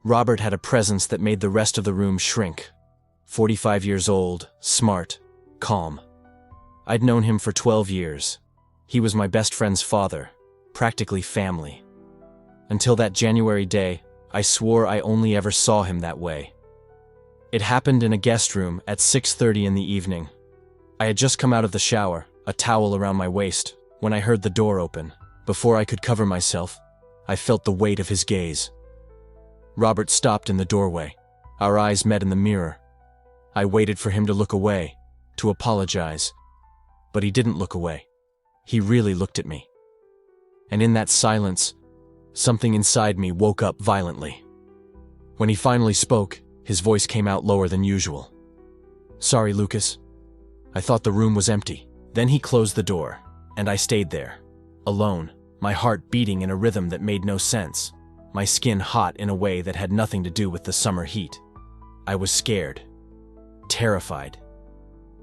Robert had a presence that made the rest of the room shrink. 45 years old, smart, calm. I'd known him for 12 years. He was my best friend's father, practically family. Until that January day, I swore I only ever saw him that way. It happened in a guest room at 6:30 in the evening. I had just come out of the shower, a towel around my waist, when I heard the door open. Before I could cover myself, I felt the weight of his gaze. Robert stopped in the doorway. Our eyes met in the mirror. I waited for him to look away, to apologize. But he didn't look away. He really looked at me. And in that silence, something inside me woke up violently. When he finally spoke, his voice came out lower than usual. "Sorry, Lucas. I thought the room was empty." Then he closed the door, and I stayed there, alone, my heart beating in a rhythm that made no sense, my skin hot in a way that had nothing to do with the summer heat. I was scared, terrified,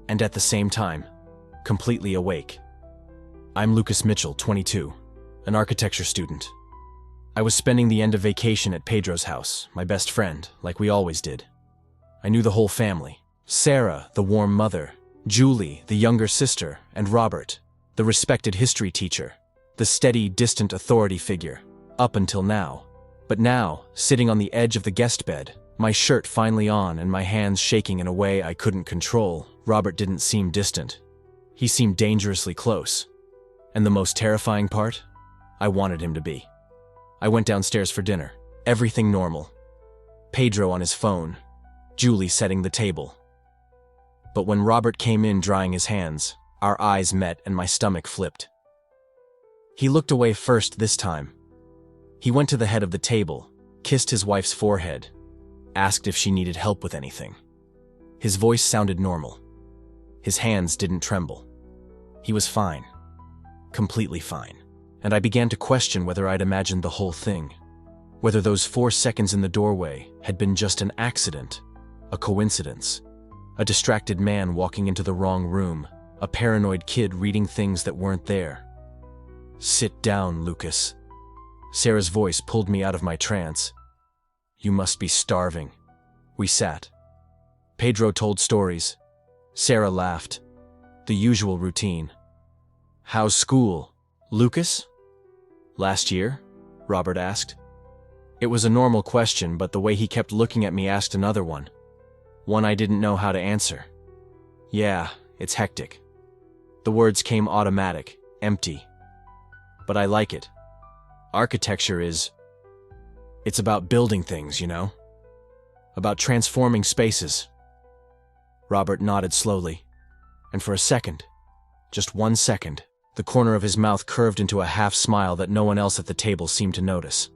and at the same time, completely awake. I'm Lucas Mitchell, 22, an architecture student. I was spending the end of vacation at Pedro's house, my best friend, like we always did. I knew the whole family: Sarah, the warm mother, Julie, the younger sister, and Robert, the respected history teacher, the steady, distant authority figure, up until now. But now, sitting on the edge of the guest bed, my shirt finally on and my hands shaking in a way I couldn't control, Robert didn't seem distant. He seemed dangerously close. And the most terrifying part? I wanted him to be. I went downstairs for dinner. Everything normal. Pedro on his phone. Julie setting the table. But when Robert came in drying his hands, our eyes met and my stomach flipped. He looked away first this time. He went to the head of the table, kissed his wife's forehead, asked if she needed help with anything. His voice sounded normal. His hands didn't tremble. He was fine. Completely fine. And I began to question whether I'd imagined the whole thing. Whether those 4 seconds in the doorway had been just an accident, a coincidence, a distracted man walking into the wrong room, a paranoid kid reading things that weren't there. "Sit down, Lucas." Sarah's voice pulled me out of my trance. "You must be starving." We sat. Pedro told stories. Sarah laughed. The usual routine. "How's school, Lucas?" "Last year?" Robert asked. It was a normal question, but the way he kept looking at me asked another one. One I didn't know how to answer. "Yeah, it's hectic." The words came automatic, empty. But I like it. Architecture it's about building things, you know? About transforming spaces. Robert nodded slowly, and for a second, just 1 second, the corner of his mouth curved into a half smile that no one else at the table seemed to notice.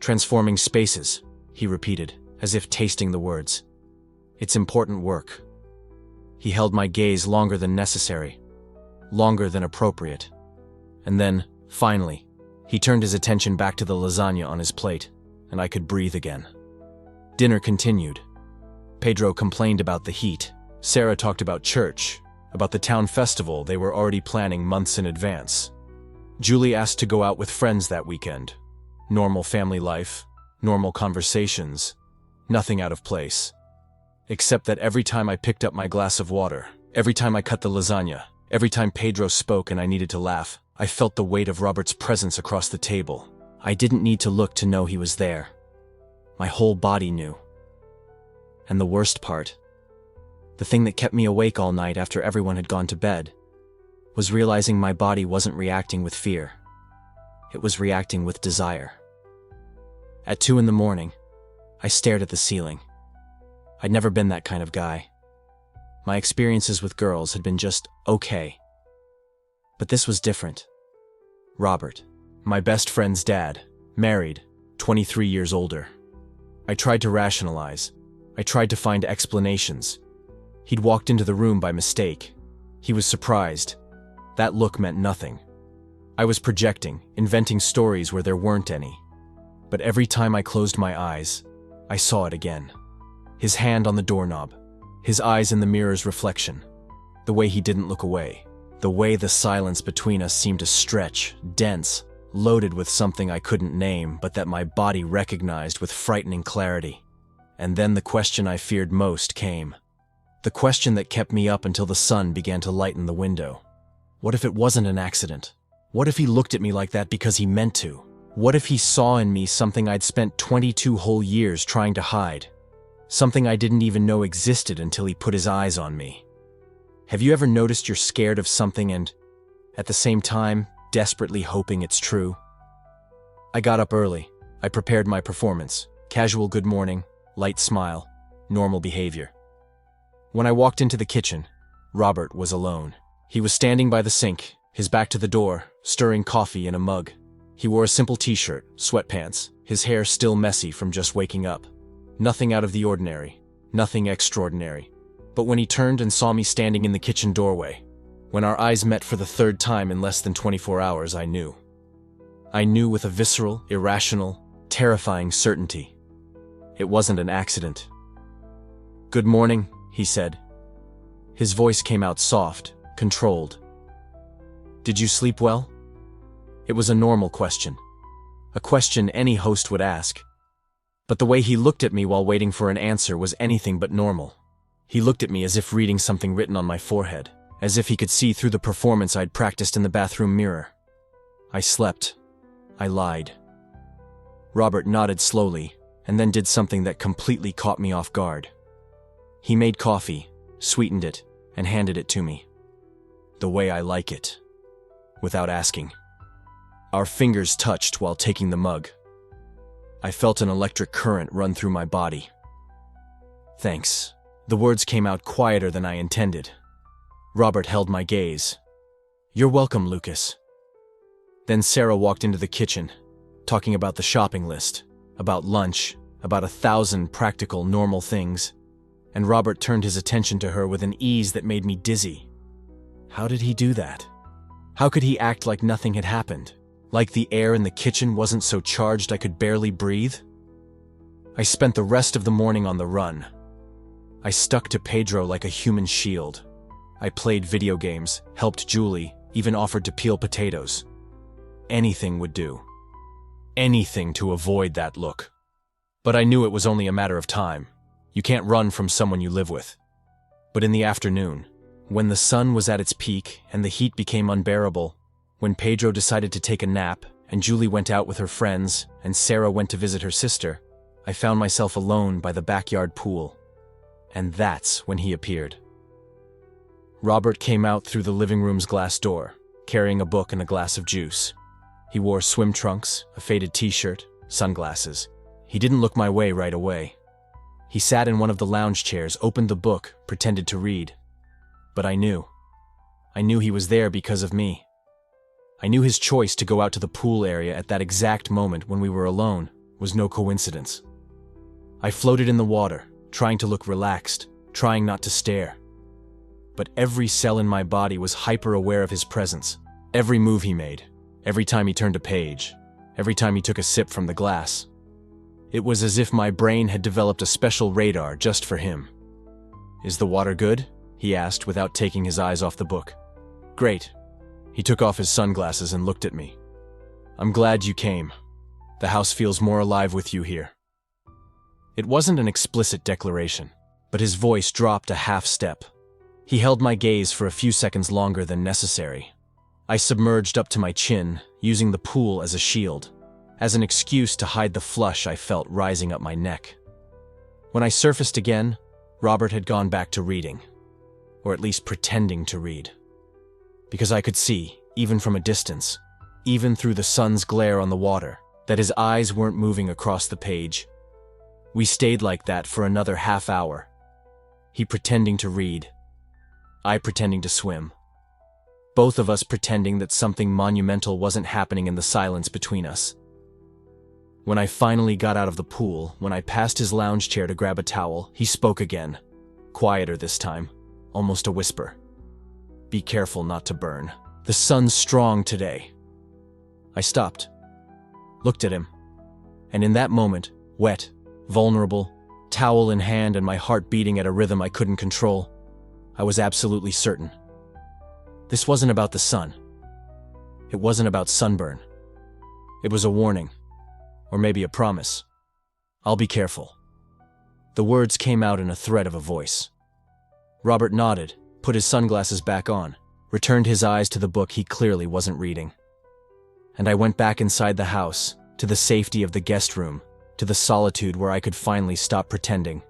"Transforming spaces," he repeated, as if tasting the words. "It's important work." He held my gaze longer than necessary, longer than appropriate. And then, finally, he turned his attention back to the lasagna on his plate, and I could breathe again. Dinner continued. Pedro complained about the heat. Sarah talked about church, about the town festival they were already planning months in advance. Julie asked to go out with friends that weekend. Normal family life, normal conversations, nothing out of place. Except that every time I picked up my glass of water, every time I cut the lasagna, every time Pedro spoke and I needed to laugh, I felt the weight of Robert's presence across the table. I didn't need to look to know he was there. My whole body knew. And the worst part, the thing that kept me awake all night after everyone had gone to bed, was realizing my body wasn't reacting with fear. It was reacting with desire. At 2 in the morning, I stared at the ceiling. I'd never been that kind of guy. My experiences with girls had been just okay. But this was different. Robert, my best friend's dad, married, 23 years older. I tried to rationalize. I tried to find explanations. He'd walked into the room by mistake. He was surprised. That look meant nothing. I was projecting, inventing stories where there weren't any. But every time I closed my eyes, I saw it again. His hand on the doorknob, his eyes in the mirror's reflection, the way he didn't look away, the way the silence between us seemed to stretch, dense, loaded with something I couldn't name, but that my body recognized with frightening clarity. And then the question I feared most came. The question that kept me up until the sun began to lighten the window. What if it wasn't an accident? What if he looked at me like that because he meant to? What if he saw in me something I'd spent 22 whole years trying to hide? Something I didn't even know existed until he put his eyes on me. Have you ever noticed you're scared of something and, at the same time, desperately hoping it's true? I got up early. I prepared my performance. Casual good morning, light smile, normal behavior. When I walked into the kitchen, Robert was alone. He was standing by the sink, his back to the door, stirring coffee in a mug. He wore a simple t-shirt, sweatpants, his hair still messy from just waking up. Nothing out of the ordinary, nothing extraordinary. But when he turned and saw me standing in the kitchen doorway, when our eyes met for the third time in less than 24 hours, I knew. I knew with a visceral, irrational, terrifying certainty. It wasn't an accident. "Good morning," he said. His voice came out soft, controlled. "Did you sleep well?" It was a normal question. A question any host would ask. But the way he looked at me while waiting for an answer was anything but normal. He looked at me as if reading something written on my forehead, as if he could see through the performance I'd practiced in the bathroom mirror. I slept. I lied. Robert nodded slowly, and then did something that completely caught me off guard. He made coffee, sweetened it, and handed it to me. The way I like it. Without asking. Our fingers touched while taking the mug. I felt an electric current run through my body. "Thanks." The words came out quieter than I intended. Robert held my gaze. "You're welcome, Lucas." Then Sarah walked into the kitchen, talking about the shopping list, about lunch, about 1,000 practical, normal things, and Robert turned his attention to her with an ease that made me dizzy. How did he do that? How could he act like nothing had happened? Like the air in the kitchen wasn't so charged I could barely breathe? I spent the rest of the morning on the run. I stuck to Pedro like a human shield. I played video games, helped Julie, even offered to peel potatoes. Anything would do. Anything to avoid that look. But I knew it was only a matter of time. You can't run from someone you live with. But in the afternoon, when the sun was at its peak and the heat became unbearable, when Pedro decided to take a nap and Julie went out with her friends and Sarah went to visit her sister, I found myself alone by the backyard pool. And that's when he appeared. Robert came out through the living room's glass door, carrying a book and a glass of juice. He wore swim trunks, a faded t-shirt, sunglasses. He didn't look my way right away. He sat in one of the lounge chairs, opened the book, pretended to read. But I knew. I knew he was there because of me. I knew his choice to go out to the pool area at that exact moment when we were alone was no coincidence. I floated in the water, trying to look relaxed, trying not to stare. But every cell in my body was hyper-aware of his presence. Every move he made, every time he turned a page, every time he took a sip from the glass. It was as if my brain had developed a special radar just for him. "Is the water good?" he asked without taking his eyes off the book. "Great." He took off his sunglasses and looked at me. "I'm glad you came. The house feels more alive with you here." It wasn't an explicit declaration, but his voice dropped a half step. He held my gaze for a few seconds longer than necessary. I submerged up to my chin, using the pool as a shield, as an excuse to hide the flush I felt rising up my neck. When I surfaced again, Robert had gone back to reading, or at least pretending to read. Because I could see, even from a distance, even through the sun's glare on the water, that his eyes weren't moving across the page. We stayed like that for another half hour. He pretending to read, I pretending to swim. Both of us pretending that something monumental wasn't happening in the silence between us. When I finally got out of the pool, when I passed his lounge chair to grab a towel, he spoke again, quieter this time, almost a whisper. "Be careful not to burn. The sun's strong today." I stopped, looked at him, and in that moment, wet, vulnerable, towel in hand and my heart beating at a rhythm I couldn't control, I was absolutely certain. This wasn't about the sun. It wasn't about sunburn. It was a warning. Or maybe a promise. I'll be careful. The words came out in a threat of a voice. Robert nodded, put his sunglasses back on, returned his eyes to the book he clearly wasn't reading. And I went back inside the house, to the safety of the guest room, to the solitude where I could finally stop pretending.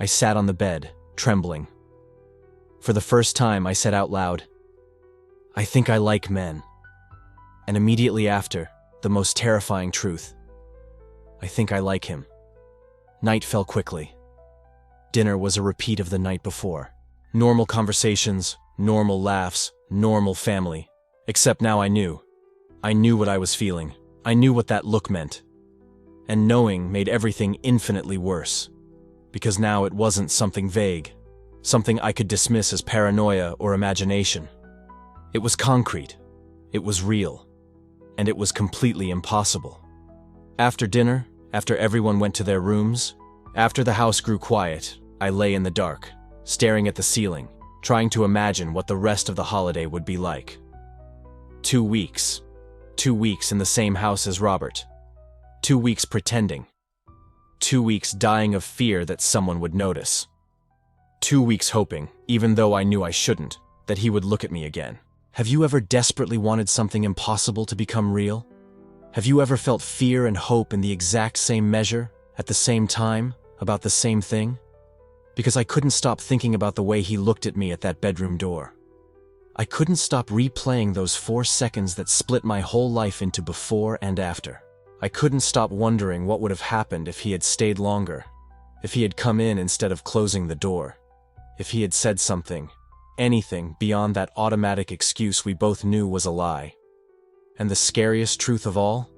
I sat on the bed, trembling. For the first time, I said out loud, "I think I like men." And immediately after, the most terrifying truth, "I think I like him." Night fell quickly. Dinner was a repeat of the night before. Normal conversations, normal laughs, normal family. Except now I knew. I knew what I was feeling. I knew what that look meant. And knowing made everything infinitely worse. Because now it wasn't something vague, something I could dismiss as paranoia or imagination. It was concrete. It was real. And it was completely impossible. After dinner, after everyone went to their rooms, after the house grew quiet, I lay in the dark, staring at the ceiling, trying to imagine what the rest of the holiday would be like. 2 weeks. 2 weeks in the same house as Robert. 2 weeks pretending. 2 weeks dying of fear that someone would notice. 2 weeks hoping, even though I knew I shouldn't, that he would look at me again. Have you ever desperately wanted something impossible to become real? Have you ever felt fear and hope in the exact same measure, at the same time, about the same thing? Because I couldn't stop thinking about the way he looked at me at that bedroom door. I couldn't stop replaying those 4 seconds that split my whole life into before and after. I couldn't stop wondering what would have happened if he had stayed longer, if he had come in instead of closing the door, if he had said something, anything beyond that automatic excuse we both knew was a lie. And the scariest truth of all?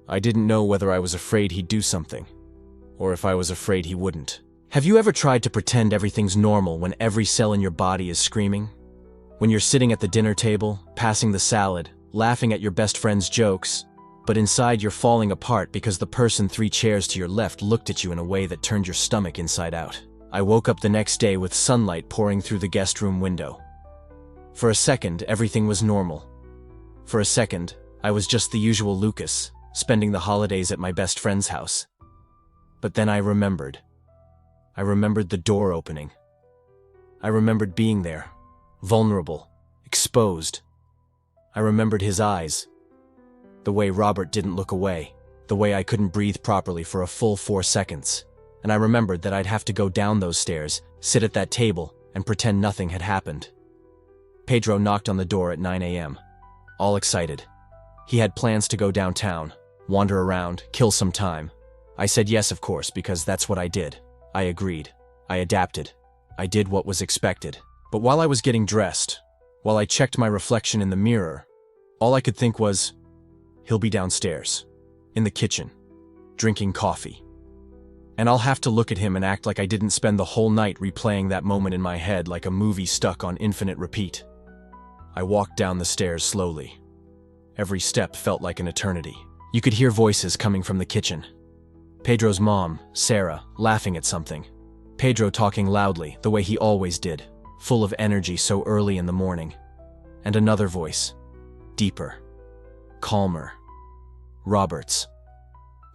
I didn't know whether I was afraid he'd do something, or if I was afraid he wouldn't. Have you ever tried to pretend everything's normal when every cell in your body is screaming? When you're sitting at the dinner table, passing the salad, laughing at your best friend's jokes, but inside you're falling apart because the person 3 chairs to your left looked at you in a way that turned your stomach inside out. I woke up the next day with sunlight pouring through the guest room window. For a second, everything was normal. For a second, I was just the usual Lucas, spending the holidays at my best friend's house. But then I remembered. I remembered the door opening. I remembered being there, vulnerable, exposed. I remembered his eyes. The way Robert didn't look away, the way I couldn't breathe properly for a full 4 seconds. And I remembered that I'd have to go down those stairs, sit at that table, and pretend nothing had happened. Pedro knocked on the door at 9 a.m., all excited. He had plans to go downtown, wander around, kill some time. I said yes, of course, because that's what I did. I agreed. I adapted. I did what was expected. But while I was getting dressed, while I checked my reflection in the mirror, all I could think was, he'll be downstairs, in the kitchen, drinking coffee. And I'll have to look at him and act like I didn't spend the whole night replaying that moment in my head like a movie stuck on infinite repeat. I walked down the stairs slowly. Every step felt like an eternity. You could hear voices coming from the kitchen. Pedro's mom, Sarah, laughing at something. Pedro talking loudly, the way he always did, full of energy so early in the morning. And another voice, deeper, calmer. Robert's.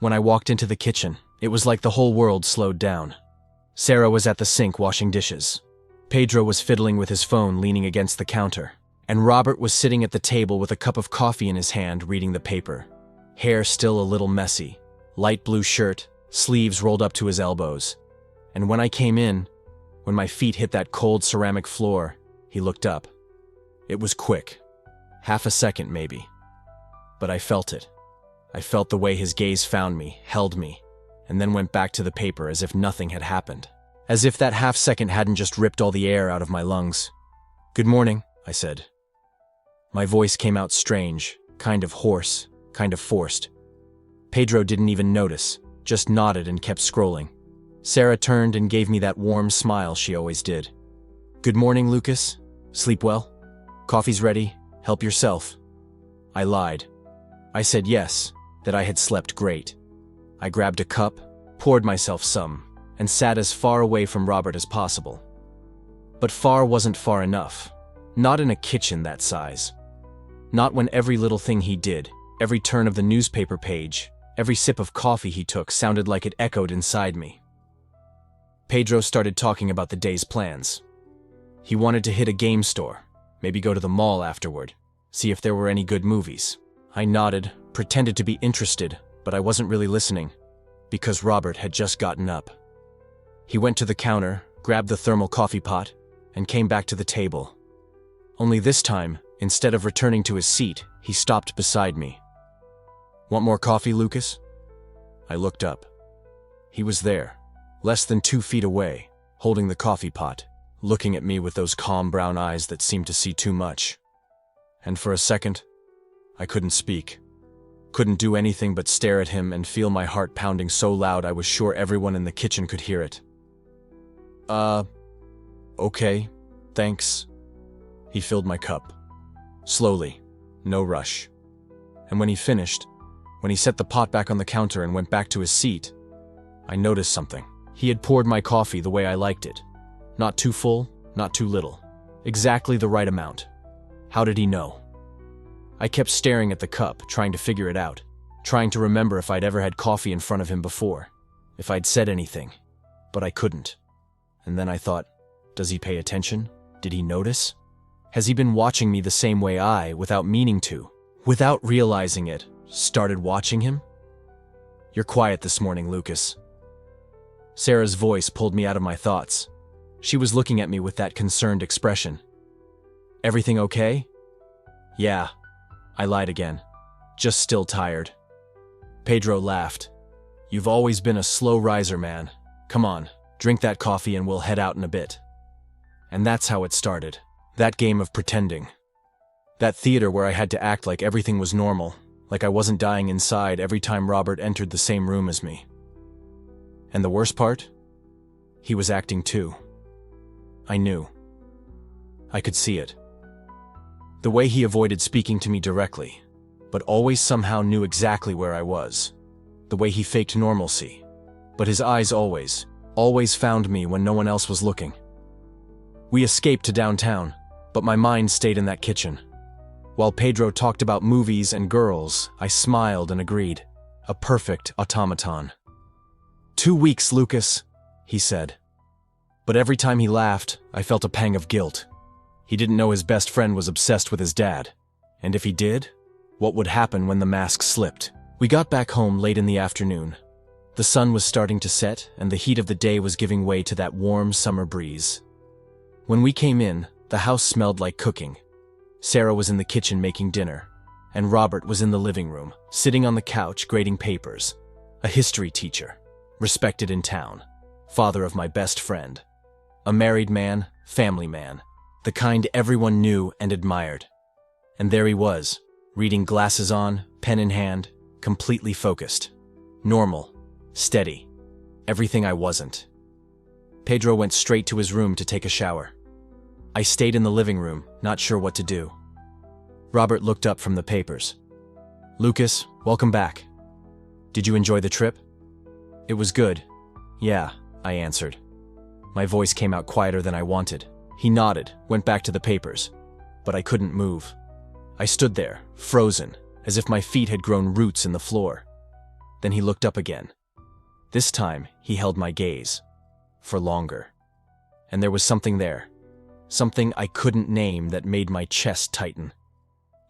When I walked into the kitchen, it was like the whole world slowed down. Sarah was at the sink washing dishes. Pedro was fiddling with his phone leaning against the counter. And Robert was sitting at the table with a cup of coffee in his hand reading the paper. Hair still a little messy, light blue shirt, sleeves rolled up to his elbows. And when I came in, when my feet hit that cold ceramic floor, he looked up. It was quick. Half a second maybe. But I felt it. I felt the way his gaze found me, held me, and then went back to the paper as if nothing had happened. As if that half second hadn't just ripped all the air out of my lungs. "Good morning," I said. My voice came out strange, kind of hoarse, kind of forced. Pedro didn't even notice, just nodded and kept scrolling. Sarah turned and gave me that warm smile she always did. "Good morning, Lucas. Sleep well? Coffee's ready. Help yourself." I lied. I said yes, that I had slept great. I grabbed a cup, poured myself some, and sat as far away from Robert as possible. But far wasn't far enough. Not in a kitchen that size. Not when every little thing he did, Every turn of the newspaper page, every sip of coffee he took sounded like it echoed inside me. Pedro started talking about the day's plans. He wanted to hit a game store, maybe go to the mall afterward, see if there were any good movies. I nodded, pretended to be interested, but I wasn't really listening, because Robert had just gotten up. He went to the counter, grabbed the thermal coffee pot, and came back to the table. Only this time, instead of returning to his seat, he stopped beside me. "Want more coffee, Lucas?" I looked up. He was there, less than 2 feet away, holding the coffee pot, looking at me with those calm brown eyes that seemed to see too much. And for a second, I couldn't speak. Couldn't do anything but stare at him and feel my heart pounding so loud I was sure everyone in the kitchen could hear it. Okay, thanks." He filled my cup. Slowly, no rush. And when he finished, when he set the pot back on the counter and went back to his seat, I noticed something. He had poured my coffee the way I liked it. Not too full, not too little. Exactly the right amount. How did he know? I kept staring at the cup, trying to figure it out, trying to remember if I'd ever had coffee in front of him before, if I'd said anything, but I couldn't. And then I thought, does he pay attention? Did he notice? Has he been watching me the same way I, without meaning to, without realizing it, started watching him? "You're quiet this morning, Lucas." Sarah's voice pulled me out of my thoughts. She was looking at me with that concerned expression. "Everything okay?" "Yeah," I lied again. "Just still tired." Pedro laughed. "You've always been a slow riser, man. Come on, drink that coffee and we'll head out in a bit." And that's how it started. That game of pretending. That theater where I had to act like everything was normal, like I wasn't dying inside every time Robert entered the same room as me. And the worst part? He was acting too. I knew. I could see it. The way he avoided speaking to me directly, but always somehow knew exactly where I was. The way he faked normalcy, but his eyes always found me when no one else was looking. We escaped to downtown, but my mind stayed in that kitchen. While Pedro talked about movies and girls, I smiled and agreed. A perfect automaton. 2 weeks, Lucas," he said. But every time he laughed, I felt a pang of guilt. He didn't know his best friend was obsessed with his dad. And if he did, what would happen when the mask slipped? We got back home late in the afternoon. The sun was starting to set, and the heat of the day was giving way to that warm summer breeze. When we came in, the house smelled like cooking. Sarah was in the kitchen making dinner, and Robert was in the living room, sitting on the couch grading papers. A history teacher, respected in town, father of my best friend. A married man, family man, the kind everyone knew and admired. And there he was, reading, glasses on, pen in hand, completely focused. Normal, steady, everything I wasn't. Pedro went straight to his room to take a shower. I stayed in the living room, not sure what to do. Robert looked up from the papers. "Lucas, welcome back. Did you enjoy the trip?" "It was good. Yeah," I answered. My voice came out quieter than I wanted. He nodded, went back to the papers, but I couldn't move. I stood there, frozen, as if my feet had grown roots in the floor. Then he looked up again. This time, he held my gaze. For longer. And there was something there. Something I couldn't name that made my chest tighten.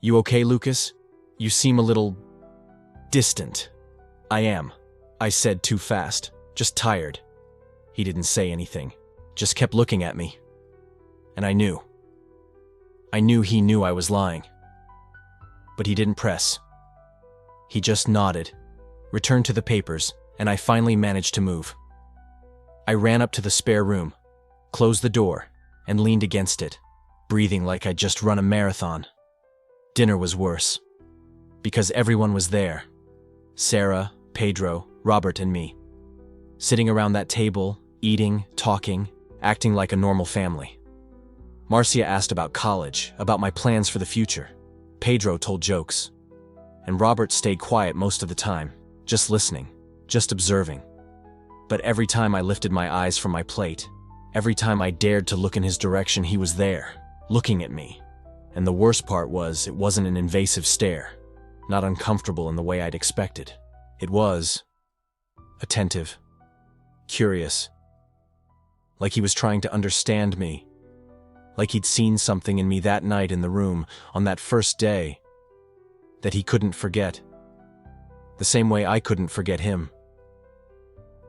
"You okay, Lucas? You seem a little distant." "I am," I said too fast, "just tired." He didn't say anything, just kept looking at me. And I knew. I knew he knew I was lying. But he didn't press. He just nodded, returned to the papers, and I finally managed to move. I ran up to the spare room, closed the door, and leaned against it, breathing like I'd just run a marathon. Dinner was worse, because everyone was there. Sarah, Pedro, Robert, and me. Sitting around that table, eating, talking, acting like a normal family. Marcia asked about college, about my plans for the future. Pedro told jokes. And Robert stayed quiet most of the time, just listening, just observing. But every time I lifted my eyes from my plate, every time I dared to look in his direction, he was there, looking at me. And the worst part was, it wasn't an invasive stare. not uncomfortable in the way I'd expected. It was attentive, curious, like he was trying to understand me, like he'd seen something in me that night in the room on that first day that he couldn't forget, the same way I couldn't forget him.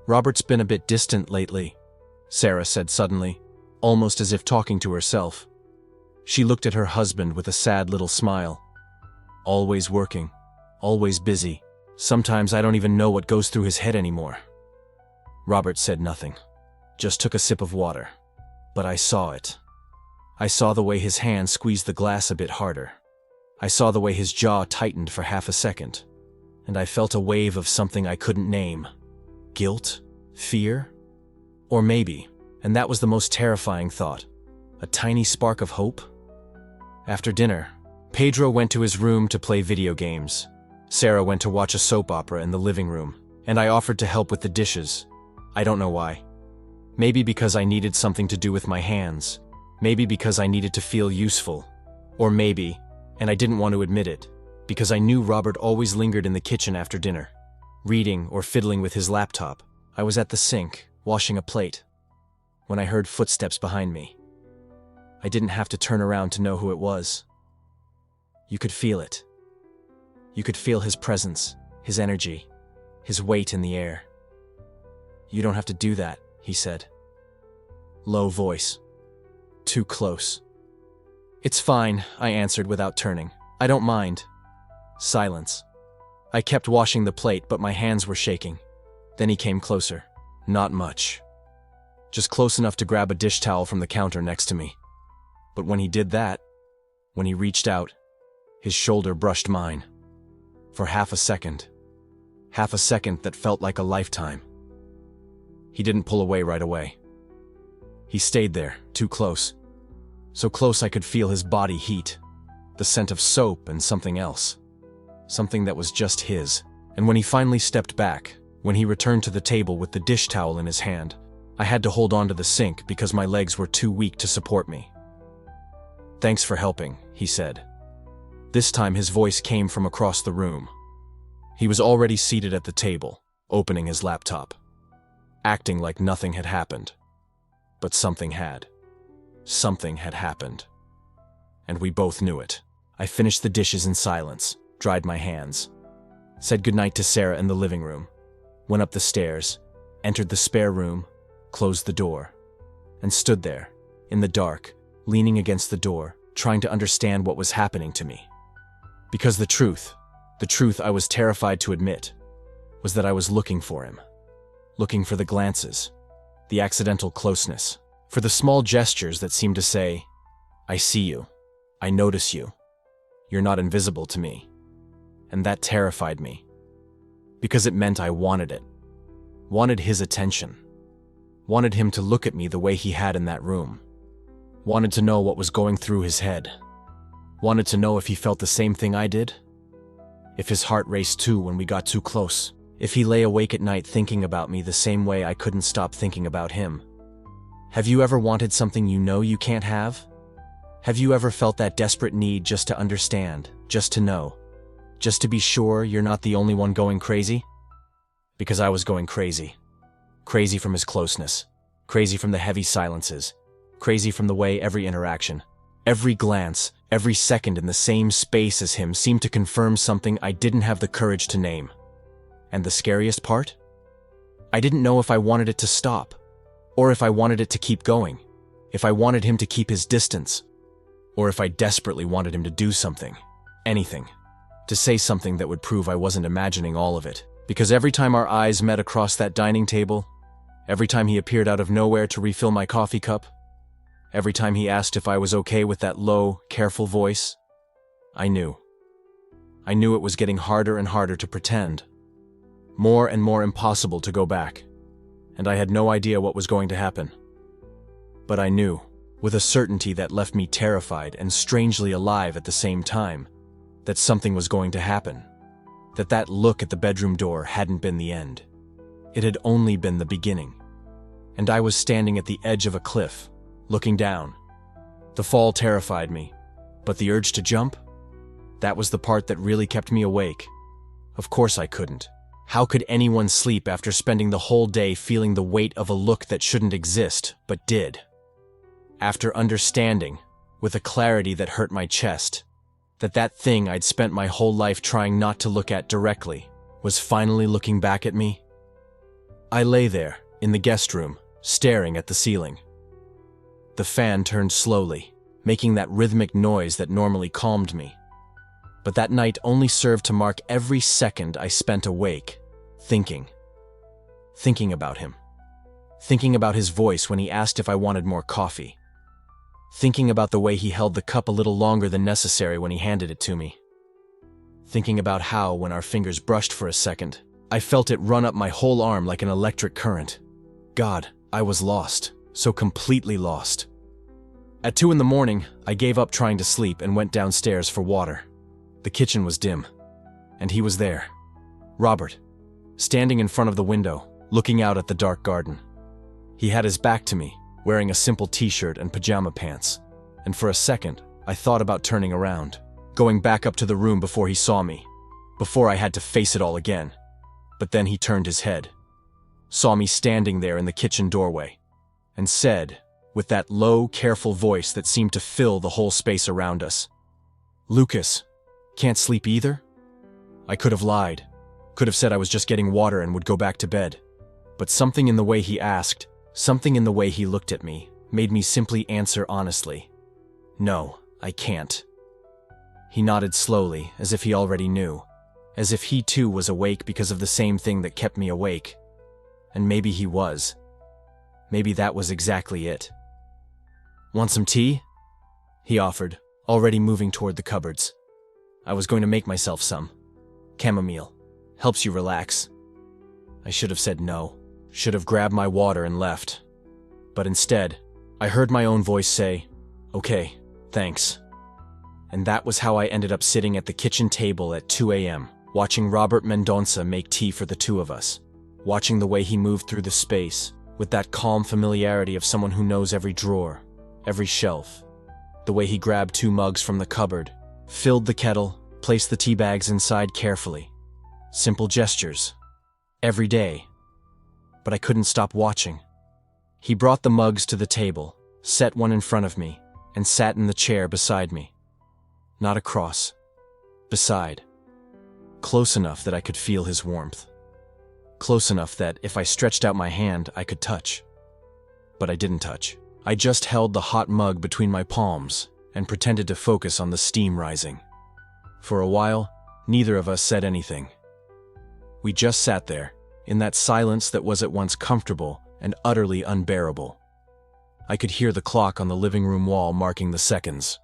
"Robert's been a bit distant lately," Sarah said suddenly, almost as if talking to herself. She looked at her husband with a sad little smile. "Always working, always busy. Sometimes I don't even know what goes through his head anymore." Robert said nothing, just took a sip of water. But I saw it. I saw the way his hand squeezed the glass a bit harder. I saw the way his jaw tightened for half a second. And I felt a wave of something I couldn't name. Guilt? Fear? Or maybe, and that was the most terrifying thought, a tiny spark of hope? After dinner, Pedro went to his room to play video games. Sarah went to watch a soap opera in the living room, and I offered to help with the dishes. I don't know why. Maybe because I needed something to do with my hands. Maybe because I needed to feel useful. Or maybe, and I didn't want to admit it, because I knew Robert always lingered in the kitchen after dinner, reading or fiddling with his laptop. I was at the sink, washing a plate, when I heard footsteps behind me. I didn't have to turn around to know who it was. You could feel it. You could feel his presence, his energy, his weight in the air. "You don't have to do that," he said. Low voice. Too close. "It's fine," I answered without turning. "I don't mind." Silence. I kept washing the plate, but my hands were shaking. Then he came closer. Not much. Just close enough to grab a dish towel from the counter next to me. But when he did that, when he reached out, his shoulder brushed mine. For half a second that felt like a lifetime. He didn't pull away right away. He stayed there, too close. So close I could feel his body heat, the scent of soap and something else. Something that was just his. And when he finally stepped back, when he returned to the table with the dish towel in his hand, I had to hold on to the sink because my legs were too weak to support me. "Thanks for helping," he said. This time his voice came from across the room. He was already seated at the table, opening his laptop, acting like nothing had happened. But something had. Something had happened. And we both knew it. I finished the dishes in silence, dried my hands, said goodnight to Sarah in the living room, went up the stairs, entered the spare room, closed the door, and stood there, in the dark, leaning against the door, trying to understand what was happening to me. Because the truth I was terrified to admit, was that I was looking for him. Looking for the glances, the accidental closeness, for the small gestures that seemed to say, "I see you, I notice you, you're not invisible to me." And that terrified me, because it meant I wanted it, wanted his attention, wanted him to look at me the way he had in that room, wanted to know what was going through his head, wanted to know if he felt the same thing I did, if his heart raced too when we got too close, if he lay awake at night thinking about me the same way I couldn't stop thinking about him. Have you ever wanted something you know you can't have? Have you ever felt that desperate need just to understand, just to know, just to be sure you're not the only one going crazy? Because I was going crazy. Crazy from his closeness, crazy from the heavy silences, crazy from the way every interaction, every glance, every second in the same space as him seemed to confirm something I didn't have the courage to name. And the scariest part? I didn't know if I wanted it to stop, or if I wanted it to keep going, if I wanted him to keep his distance, or if I desperately wanted him to do something, anything, to say something that would prove I wasn't imagining all of it. Because every time our eyes met across that dining table, every time he appeared out of nowhere to refill my coffee cup, every time he asked if I was okay with that low, careful voice, I knew. I knew it was getting harder and harder to pretend, more and more impossible to go back, and I had no idea what was going to happen. But I knew, with a certainty that left me terrified and strangely alive at the same time, that something was going to happen, that look at the bedroom door hadn't been the end. It had only been the beginning. And I was standing at the edge of a cliff, looking down. The fall terrified me, but the urge to jump? That was the part that really kept me awake. Of course I couldn't. How could anyone sleep after spending the whole day feeling the weight of a look that shouldn't exist, but did? After understanding, with a clarity that hurt my chest, that thing I'd spent my whole life trying not to look at directly was finally looking back at me, I lay there, in the guest room, staring at the ceiling. The fan turned slowly, making that rhythmic noise that normally calmed me. But that night only served to mark every second I spent awake, thinking. Thinking about him. Thinking about his voice when he asked if I wanted more coffee. Thinking about the way he held the cup a little longer than necessary when he handed it to me. Thinking about how, when our fingers brushed for a second, I felt it run up my whole arm like an electric current. God, I was lost, so completely lost. At 2 in the morning, I gave up trying to sleep and went downstairs for water. The kitchen was dim, and he was there. Robert, standing in front of the window, looking out at the dark garden. He had his back to me, wearing a simple t-shirt and pajama pants, and for a second, I thought about turning around, going back up to the room before he saw me, before I had to face it all again. But then he turned his head, saw me standing there in the kitchen doorway, and said, with that low, careful voice that seemed to fill the whole space around us, "Lucas, can't sleep either?" I could have lied, could have said I was just getting water and would go back to bed. But something in the way he asked, something in the way he looked at me, made me simply answer honestly, "No, I can't." He nodded slowly, as if he already knew, as if he too was awake because of the same thing that kept me awake. And maybe he was. Maybe that was exactly it. "Want some tea?" he offered, already moving toward the cupboards. I was going to make myself some. Chamomile. Helps you relax. I should have said no. Should have grabbed my water and left. But instead, I heard my own voice say, "Okay, thanks." And that was how I ended up sitting at the kitchen table at 2 a.m., watching Robert Mendonça make tea for the two of us, watching the way he moved through the space, with that calm familiarity of someone who knows every drawer, every shelf, the way he grabbed 2 mugs from the cupboard, filled the kettle, placed the tea bags inside carefully. Simple gestures. Every day. But I couldn't stop watching. He brought the mugs to the table, set one in front of me, and sat in the chair beside me. Not across. Beside. Close enough that I could feel his warmth. Close enough that if I stretched out my hand, I could touch. But I didn't touch. I just held the hot mug between my palms and pretended to focus on the steam rising. For a while, neither of us said anything. We just sat there, in that silence that was at once comfortable and utterly unbearable. I could hear the clock on the living room wall marking the seconds.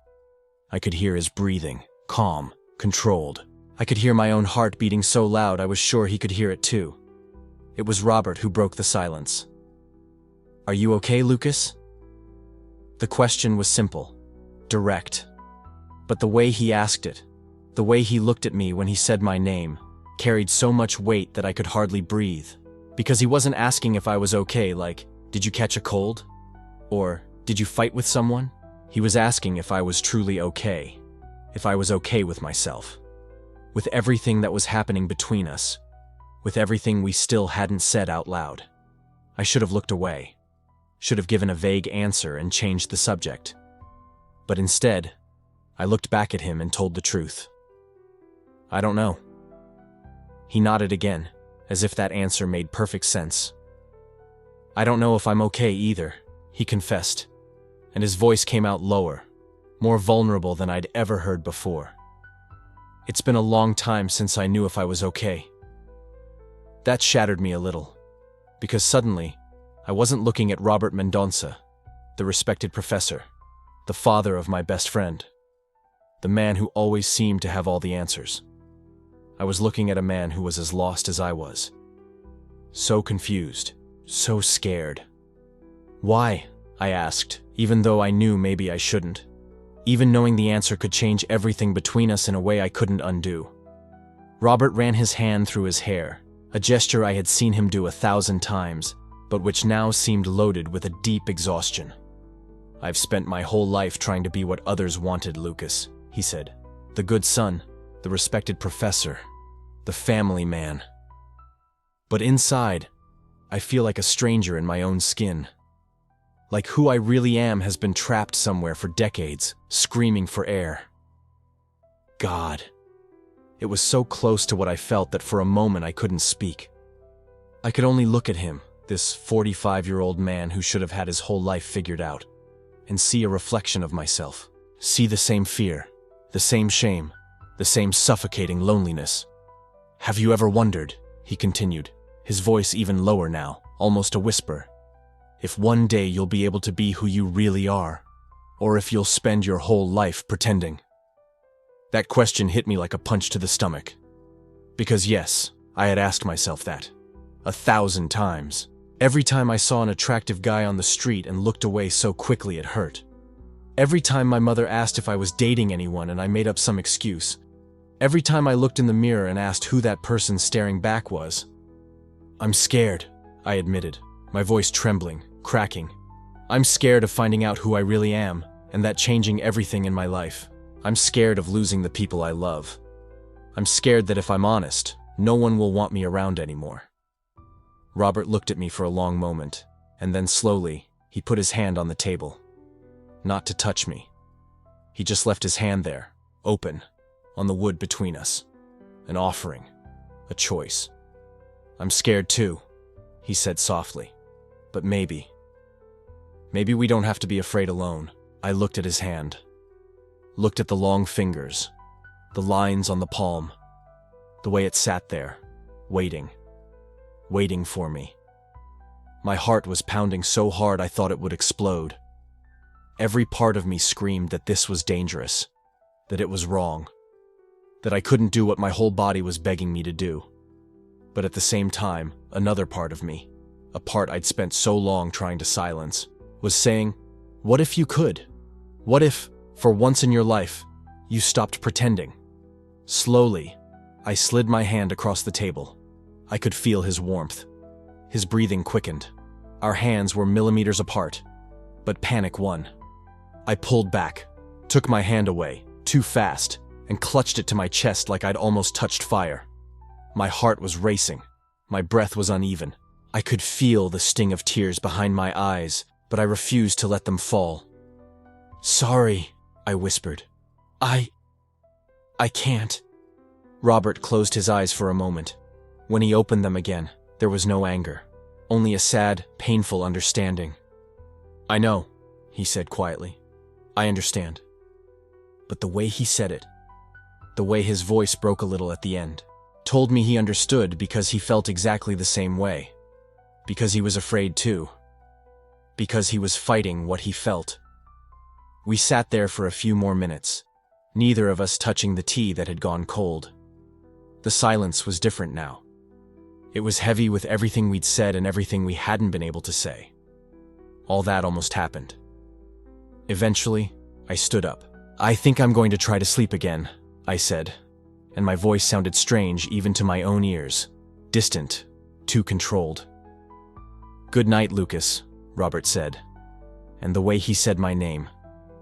I could hear his breathing, calm, controlled. I could hear my own heart beating so loud I was sure he could hear it too. It was Robert who broke the silence. "Are you okay, Lucas?" The question was simple, direct. But the way he asked it, the way he looked at me when he said my name, carried so much weight that I could hardly breathe. Because he wasn't asking if I was okay, like, "Did you catch a cold?" Or, "Did you fight with someone?" He was asking if I was truly okay. If I was okay with myself. With everything that was happening between us. With everything we still hadn't said out loud. I should have looked away. Should have given a vague answer and changed the subject. But instead, I looked back at him and told the truth. "I don't know." He nodded again, as if that answer made perfect sense. "I don't know if I'm okay either," he confessed, and his voice came out lower, more vulnerable than I'd ever heard before. "It's been a long time since I knew if I was okay." That shattered me a little, because suddenly, I wasn't looking at Robert Mendonça, the respected professor, the father of my best friend, the man who always seemed to have all the answers. I was looking at a man who was as lost as I was. So confused, so scared. "Why?" I asked, even though I knew maybe I shouldn't. Even knowing the answer could change everything between us in a way I couldn't undo. Robert ran his hand through his hair, a gesture I had seen him do 1,000 times, but which now seemed loaded with a deep exhaustion. "I've spent my whole life trying to be what others wanted, Lucas," he said. The good son, the respected professor, the family man. But inside, I feel like a stranger in my own skin. Like who I really am has been trapped somewhere for decades, screaming for air. God. It was so close to what I felt that for a moment I couldn't speak. I could only look at him, this 45-year-old man who should have had his whole life figured out, and see a reflection of myself. See the same fear, the same shame, the same suffocating loneliness. Have you ever wondered, he continued, his voice even lower now, almost a whisper, if one day you'll be able to be who you really are, or if you'll spend your whole life pretending? That question hit me like a punch to the stomach. Because yes, I had asked myself that. 1,000 times. Every time I saw an attractive guy on the street and looked away so quickly it hurt. Every time my mother asked if I was dating anyone and I made up some excuse. Every time I looked in the mirror and asked who that person staring back was. I'm scared, I admitted, my voice trembling, cracking. I'm scared of finding out who I really am, and that changing everything in my life. I'm scared of losing the people I love. I'm scared that if I'm honest, no one will want me around anymore. Robert looked at me for a long moment, and then slowly, he put his hand on the table. Not to touch me. He just left his hand there, open, on the wood between us. An offering. A choice. I'm scared too, he said softly. But maybe we don't have to be afraid alone. I looked at his hand. Looked at the long fingers, the lines on the palm, the way it sat there, waiting for me. My heart was pounding so hard I thought it would explode. Every part of me screamed that this was dangerous, that it was wrong, that I couldn't do what my whole body was begging me to do. But at the same time, another part of me, a part I'd spent so long trying to silence, was saying, what if you could? What if, for once in your life, you stopped pretending? Slowly, I slid my hand across the table. I could feel his warmth. His breathing quickened. Our hands were millimeters apart, but panic won. I pulled back, took my hand away, too fast, and clutched it to my chest like I'd almost touched fire. My heart was racing. My breath was uneven. I could feel the sting of tears behind my eyes, but I refused to let them fall. Sorry, I whispered. I can't. Robert closed his eyes for a moment. When he opened them again, there was no anger, only a sad, painful understanding. I know, he said quietly. I understand. But the way he said it, the way his voice broke a little at the end, told me he understood because he felt exactly the same way. Because he was afraid too. Because he was fighting what he felt. We sat there for a few more minutes, neither of us touching the tea that had gone cold. The silence was different now. It was heavy with everything we'd said and everything we hadn't been able to say. All that almost happened. Eventually, I stood up. I think I'm going to try to sleep again, I said, and my voice sounded strange even to my own ears, distant, too controlled. Good night, Lucas, Robert said, and the way he said my name,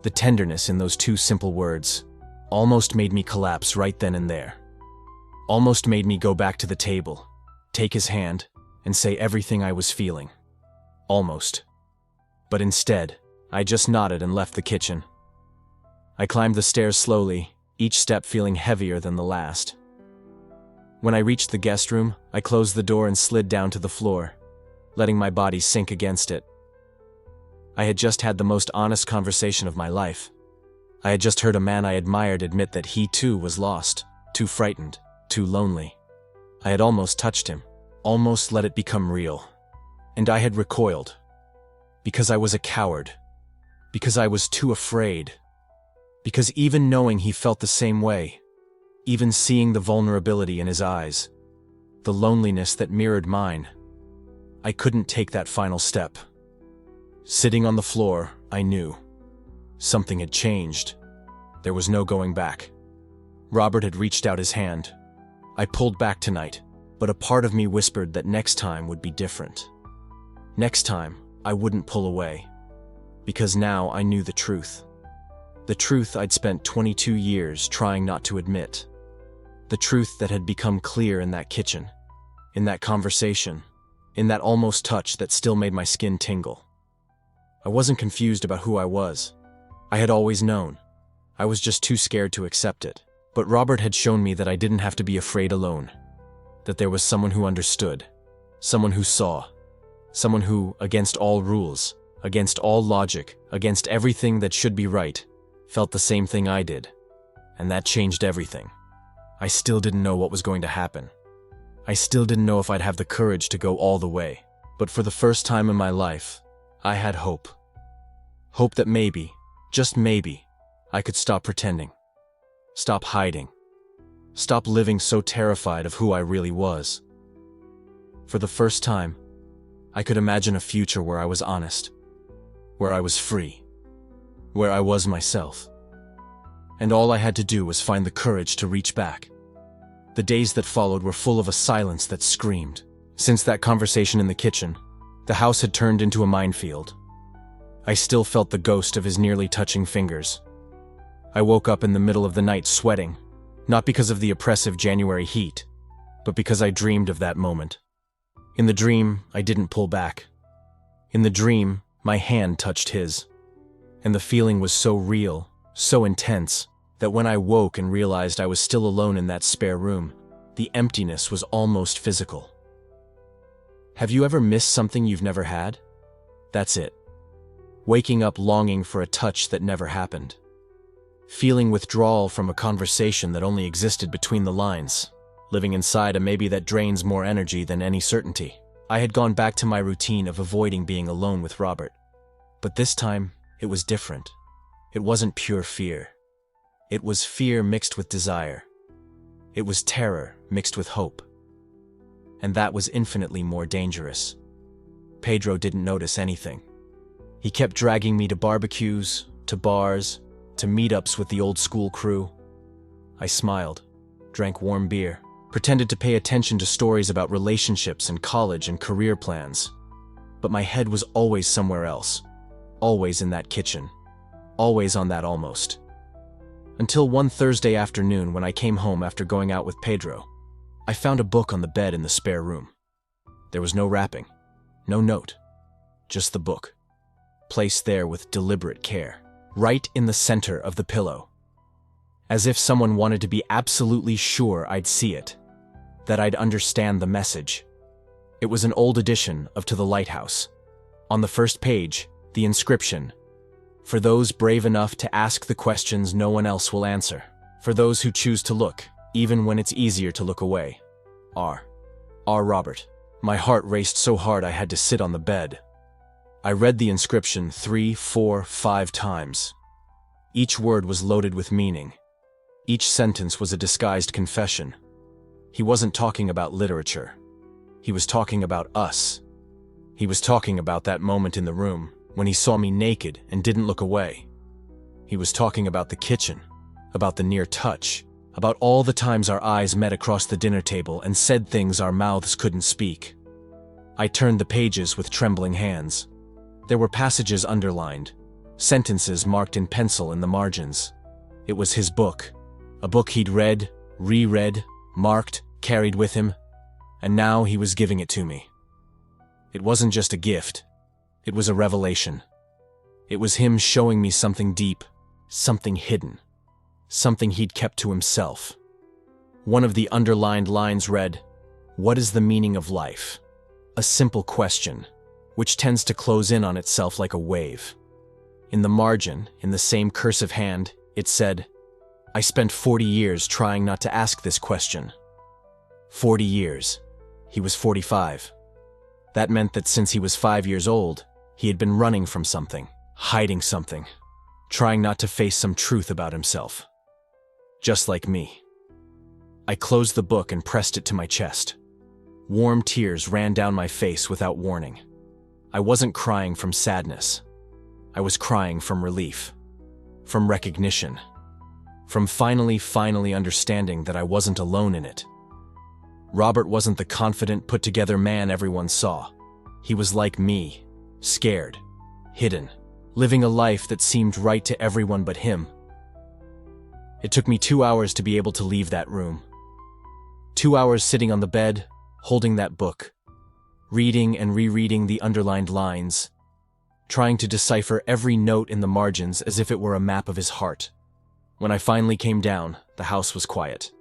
the tenderness in those two simple words, almost made me collapse right then and there. Almost made me go back to the table, take his hand, and say everything I was feeling. Almost. But instead, I just nodded and left the kitchen. I climbed the stairs slowly, each step feeling heavier than the last. When I reached the guest room, I closed the door and slid down to the floor, letting my body sink against it. I had just had the most honest conversation of my life. I had just heard a man I admired admit that he too was lost, too frightened, too lonely. I had almost touched him, almost let it become real. And I had recoiled. Because I was a coward. Because I was too afraid. Because even knowing he felt the same way, even seeing the vulnerability in his eyes, the loneliness that mirrored mine, I couldn't take that final step. Sitting on the floor, I knew. Something had changed. There was no going back. Robert had reached out his hand. I pulled back tonight, but a part of me whispered that next time would be different. Next time, I wouldn't pull away. Because now I knew the truth. The The truth I'd spent 22 years trying not to admit. The truth that had become clear in that kitchen, in that conversation, in that almost touch that still made my skin tingle. I wasn't confused about who I was. I had always known. I was just too scared to accept it. But Robert had shown me that I didn't have to be afraid alone. That there was someone who understood. Someone who saw. Someone who, against all rules, against all logic, against everything that should be right, felt the same thing I did. And that changed everything. I still didn't know what was going to happen. I still didn't know if I'd have the courage to go all the way. But for the first time in my life, I had hope. Hope that maybe, just maybe, I could stop pretending. Stop hiding. Stop living so terrified of who I really was. For the first time, I could imagine a future where I was honest, where I was free, where I was myself. And all I had to do was find the courage to reach back. The days that followed were full of a silence that screamed. Since that conversation in the kitchen, the house had turned into a minefield. I still felt the ghost of his nearly touching fingers. I woke up in the middle of the night sweating, not because of the oppressive January heat, but because I dreamed of that moment. In the dream, I didn't pull back. In the dream, my hand touched his. And the feeling was so real, so intense, that when I woke and realized I was still alone in that spare room, the emptiness was almost physical. Have you ever missed something you've never had? That's it. Waking up longing for a touch that never happened. Feeling withdrawal from a conversation that only existed between the lines. Living inside a maybe that drains more energy than any certainty. I had gone back to my routine of avoiding being alone with Robert. But this time, it was different. It wasn't pure fear. It was fear mixed with desire. It was terror mixed with hope. And that was infinitely more dangerous. Pedro didn't notice anything. He kept dragging me to barbecues, to bars, to meetups with the old school crew. I smiled, drank warm beer, pretended to pay attention to stories about relationships and college and career plans. But my head was always somewhere else, always in that kitchen, always on that almost. Until one Thursday afternoon when I came home after going out with Pedro, I found a book on the bed in the spare room. There was no wrapping, no note, just the book, placed there with deliberate care. Right in the center of the pillow. As if someone wanted to be absolutely sure I'd see it, that I'd understand the message. It was an old edition of To the Lighthouse. On the first page, the inscription, "For those brave enough to ask the questions no one else will answer. For those who choose to look, even when it's easier to look away. R. Robert." My heart raced so hard I had to sit on the bed. I read the inscription 3, 4, 5 times. Each word was loaded with meaning. Each sentence was a disguised confession. He wasn't talking about literature. He was talking about us. He was talking about that moment in the room when he saw me naked and didn't look away. He was talking about the kitchen, about the near touch, about all the times our eyes met across the dinner table and said things our mouths couldn't speak. I turned the pages with trembling hands. There were passages underlined, sentences marked in pencil in the margins. It was his book, a book he'd read, reread, marked, carried with him, and now he was giving it to me. It wasn't just a gift, it was a revelation. It was him showing me something deep, something hidden, something he'd kept to himself. One of the underlined lines read, "What is the meaning of life?" A simple question, which tends to close in on itself like a wave. In the margin, in the same cursive hand, it said, "I spent 40 years trying not to ask this question." 40 years. He was 45. That meant that since he was 5 years old, he had been running from something, hiding something, trying not to face some truth about himself. Just like me. I closed the book and pressed it to my chest. Warm tears ran down my face without warning. I wasn't crying from sadness. I was crying from relief, from recognition, from finally understanding that I wasn't alone in it. Robert wasn't the confident, put-together man everyone saw. He was like me, scared, hidden, living a life that seemed right to everyone but him. It took me 2 hours to be able to leave that room. 2 hours sitting on the bed, holding that book, reading and rereading the underlined lines, trying to decipher every note in the margins as if it were a map of his heart. When I finally came down, the house was quiet.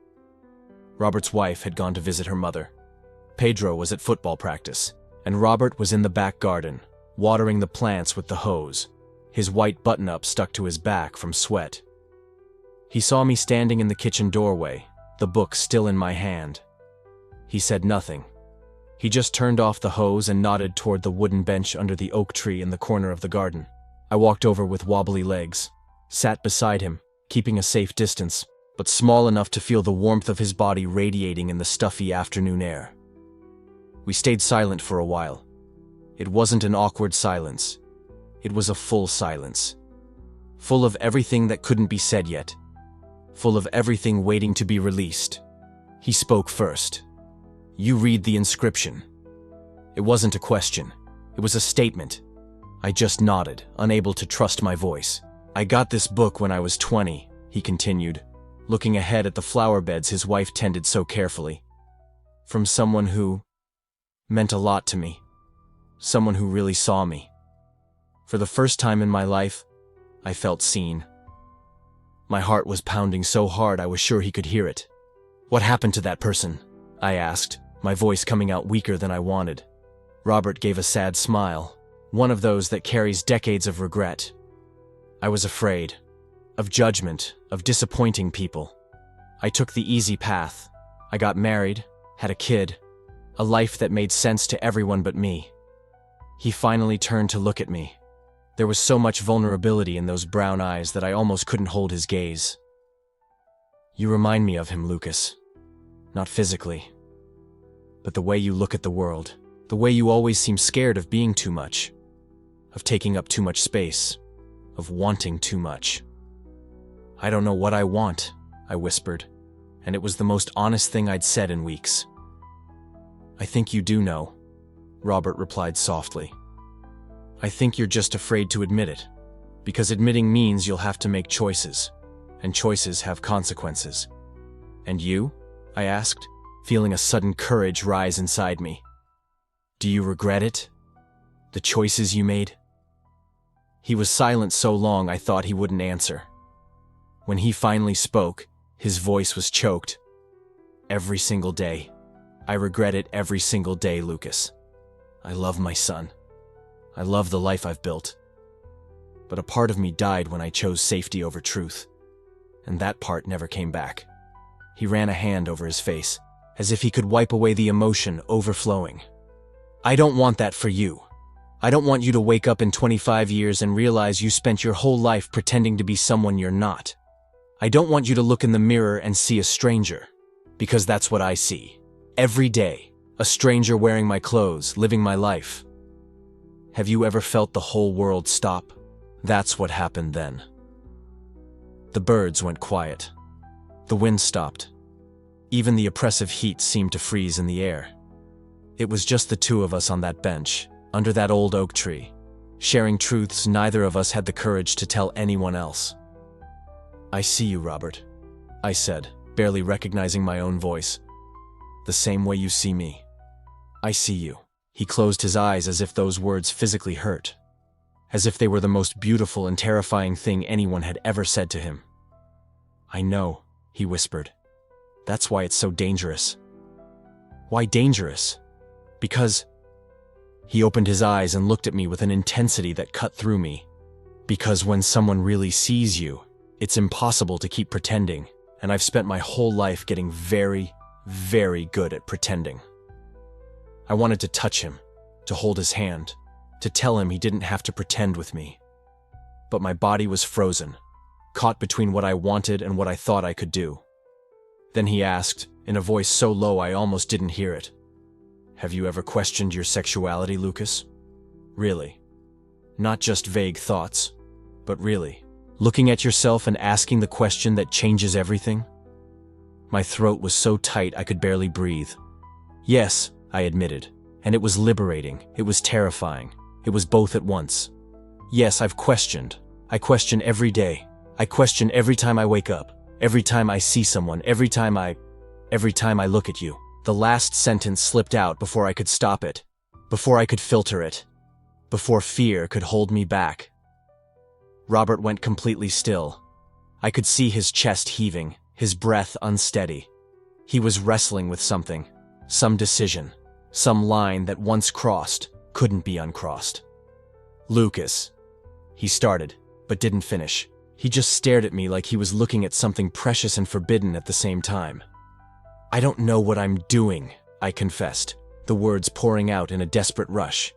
Robert's wife had gone to visit her mother. Pedro was at football practice, and Robert was in the back garden, watering the plants with the hose, his white button-up stuck to his back from sweat. He saw me standing in the kitchen doorway, the book still in my hand. He said nothing. He just turned off the hose and nodded toward the wooden bench under the oak tree in the corner of the garden. I walked over with wobbly legs, sat beside him, keeping a safe distance, but small enough to feel the warmth of his body radiating in the stuffy afternoon air. We stayed silent for a while. It wasn't an awkward silence. It was a full silence. Full of everything that couldn't be said yet. Full of everything waiting to be released. He spoke first. "You read the inscription." It wasn't a question. It was a statement. I just nodded, unable to trust my voice. "I got this book when I was 20, he continued, looking ahead at the flower beds his wife tended so carefully. "From someone who meant a lot to me. Someone who really saw me. For the first time in my life, I felt seen." My heart was pounding so hard I was sure he could hear it. "What happened to that person?" I asked, my voice coming out weaker than I wanted. Robert gave a sad smile, one of those that carries decades of regret. "I was afraid. Of judgment, of disappointing people. I took the easy path. I got married, had a kid, a life that made sense to everyone but me." He finally turned to look at me. There was so much vulnerability in those brown eyes that I almost couldn't hold his gaze. "You remind me of him, Lucas. Not physically, but the way you look at the world, the way you always seem scared of being too much, of taking up too much space, of wanting too much." "I don't know what I want," I whispered, and it was the most honest thing I'd said in weeks. "I think you do know," Robert replied softly. "I think you're just afraid to admit it, because admitting means you'll have to make choices, and choices have consequences." "And you?" I asked, feeling a sudden courage rise inside me. "Do you regret it? The choices you made?" He was silent so long I thought he wouldn't answer. When he finally spoke, his voice was choked. "Every single day. I regret it every single day, Lucas. I love my son. I love the life I've built. But a part of me died when I chose safety over truth. And that part never came back." He ran a hand over his face, as if he could wipe away the emotion overflowing. "I don't want that for you. I don't want you to wake up in 25 years and realize you spent your whole life pretending to be someone you're not. I don't want you to look in the mirror and see a stranger, because that's what I see. Every day, a stranger wearing my clothes, living my life. Have you ever felt the whole world stop? That's what happened then." The birds went quiet. The wind stopped. Even the oppressive heat seemed to freeze in the air. It was just the two of us on that bench, under that old oak tree, sharing truths neither of us had the courage to tell anyone else. "I see you, Robert," I said, barely recognizing my own voice. "The same way you see me. I see you." He closed his eyes as if those words physically hurt, as if they were the most beautiful and terrifying thing anyone had ever said to him. "I know," he whispered. "That's why it's so dangerous." "Why dangerous?" "Because—" He opened his eyes and looked at me with an intensity that cut through me. "Because when someone really sees you, it's impossible to keep pretending, and I've spent my whole life getting very, very good at pretending." I wanted to touch him, to hold his hand, to tell him he didn't have to pretend with me. But my body was frozen, caught between what I wanted and what I thought I could do. Then he asked, in a voice so low I almost didn't hear it, "Have you ever questioned your sexuality, Lucas? Really? Not just vague thoughts, but really? Looking at yourself and asking the question that changes everything?" My throat was so tight I could barely breathe. "Yes," I admitted, and it was liberating, it was terrifying, it was both at once. "Yes, I've questioned. I question every day. I question every time I wake up, Every time I see someone, every time I look at you. The last sentence slipped out before I could stop it, before I could filter it, before fear could hold me back. Robert went completely still. I could see his chest heaving, his breath unsteady. He was wrestling with something, some decision, some line that once crossed couldn't be uncrossed. "Lucas," he started, but didn't finish. He just stared at me like he was looking at something precious and forbidden at the same time. "I don't know what I'm doing," I confessed, the words pouring out in a desperate rush.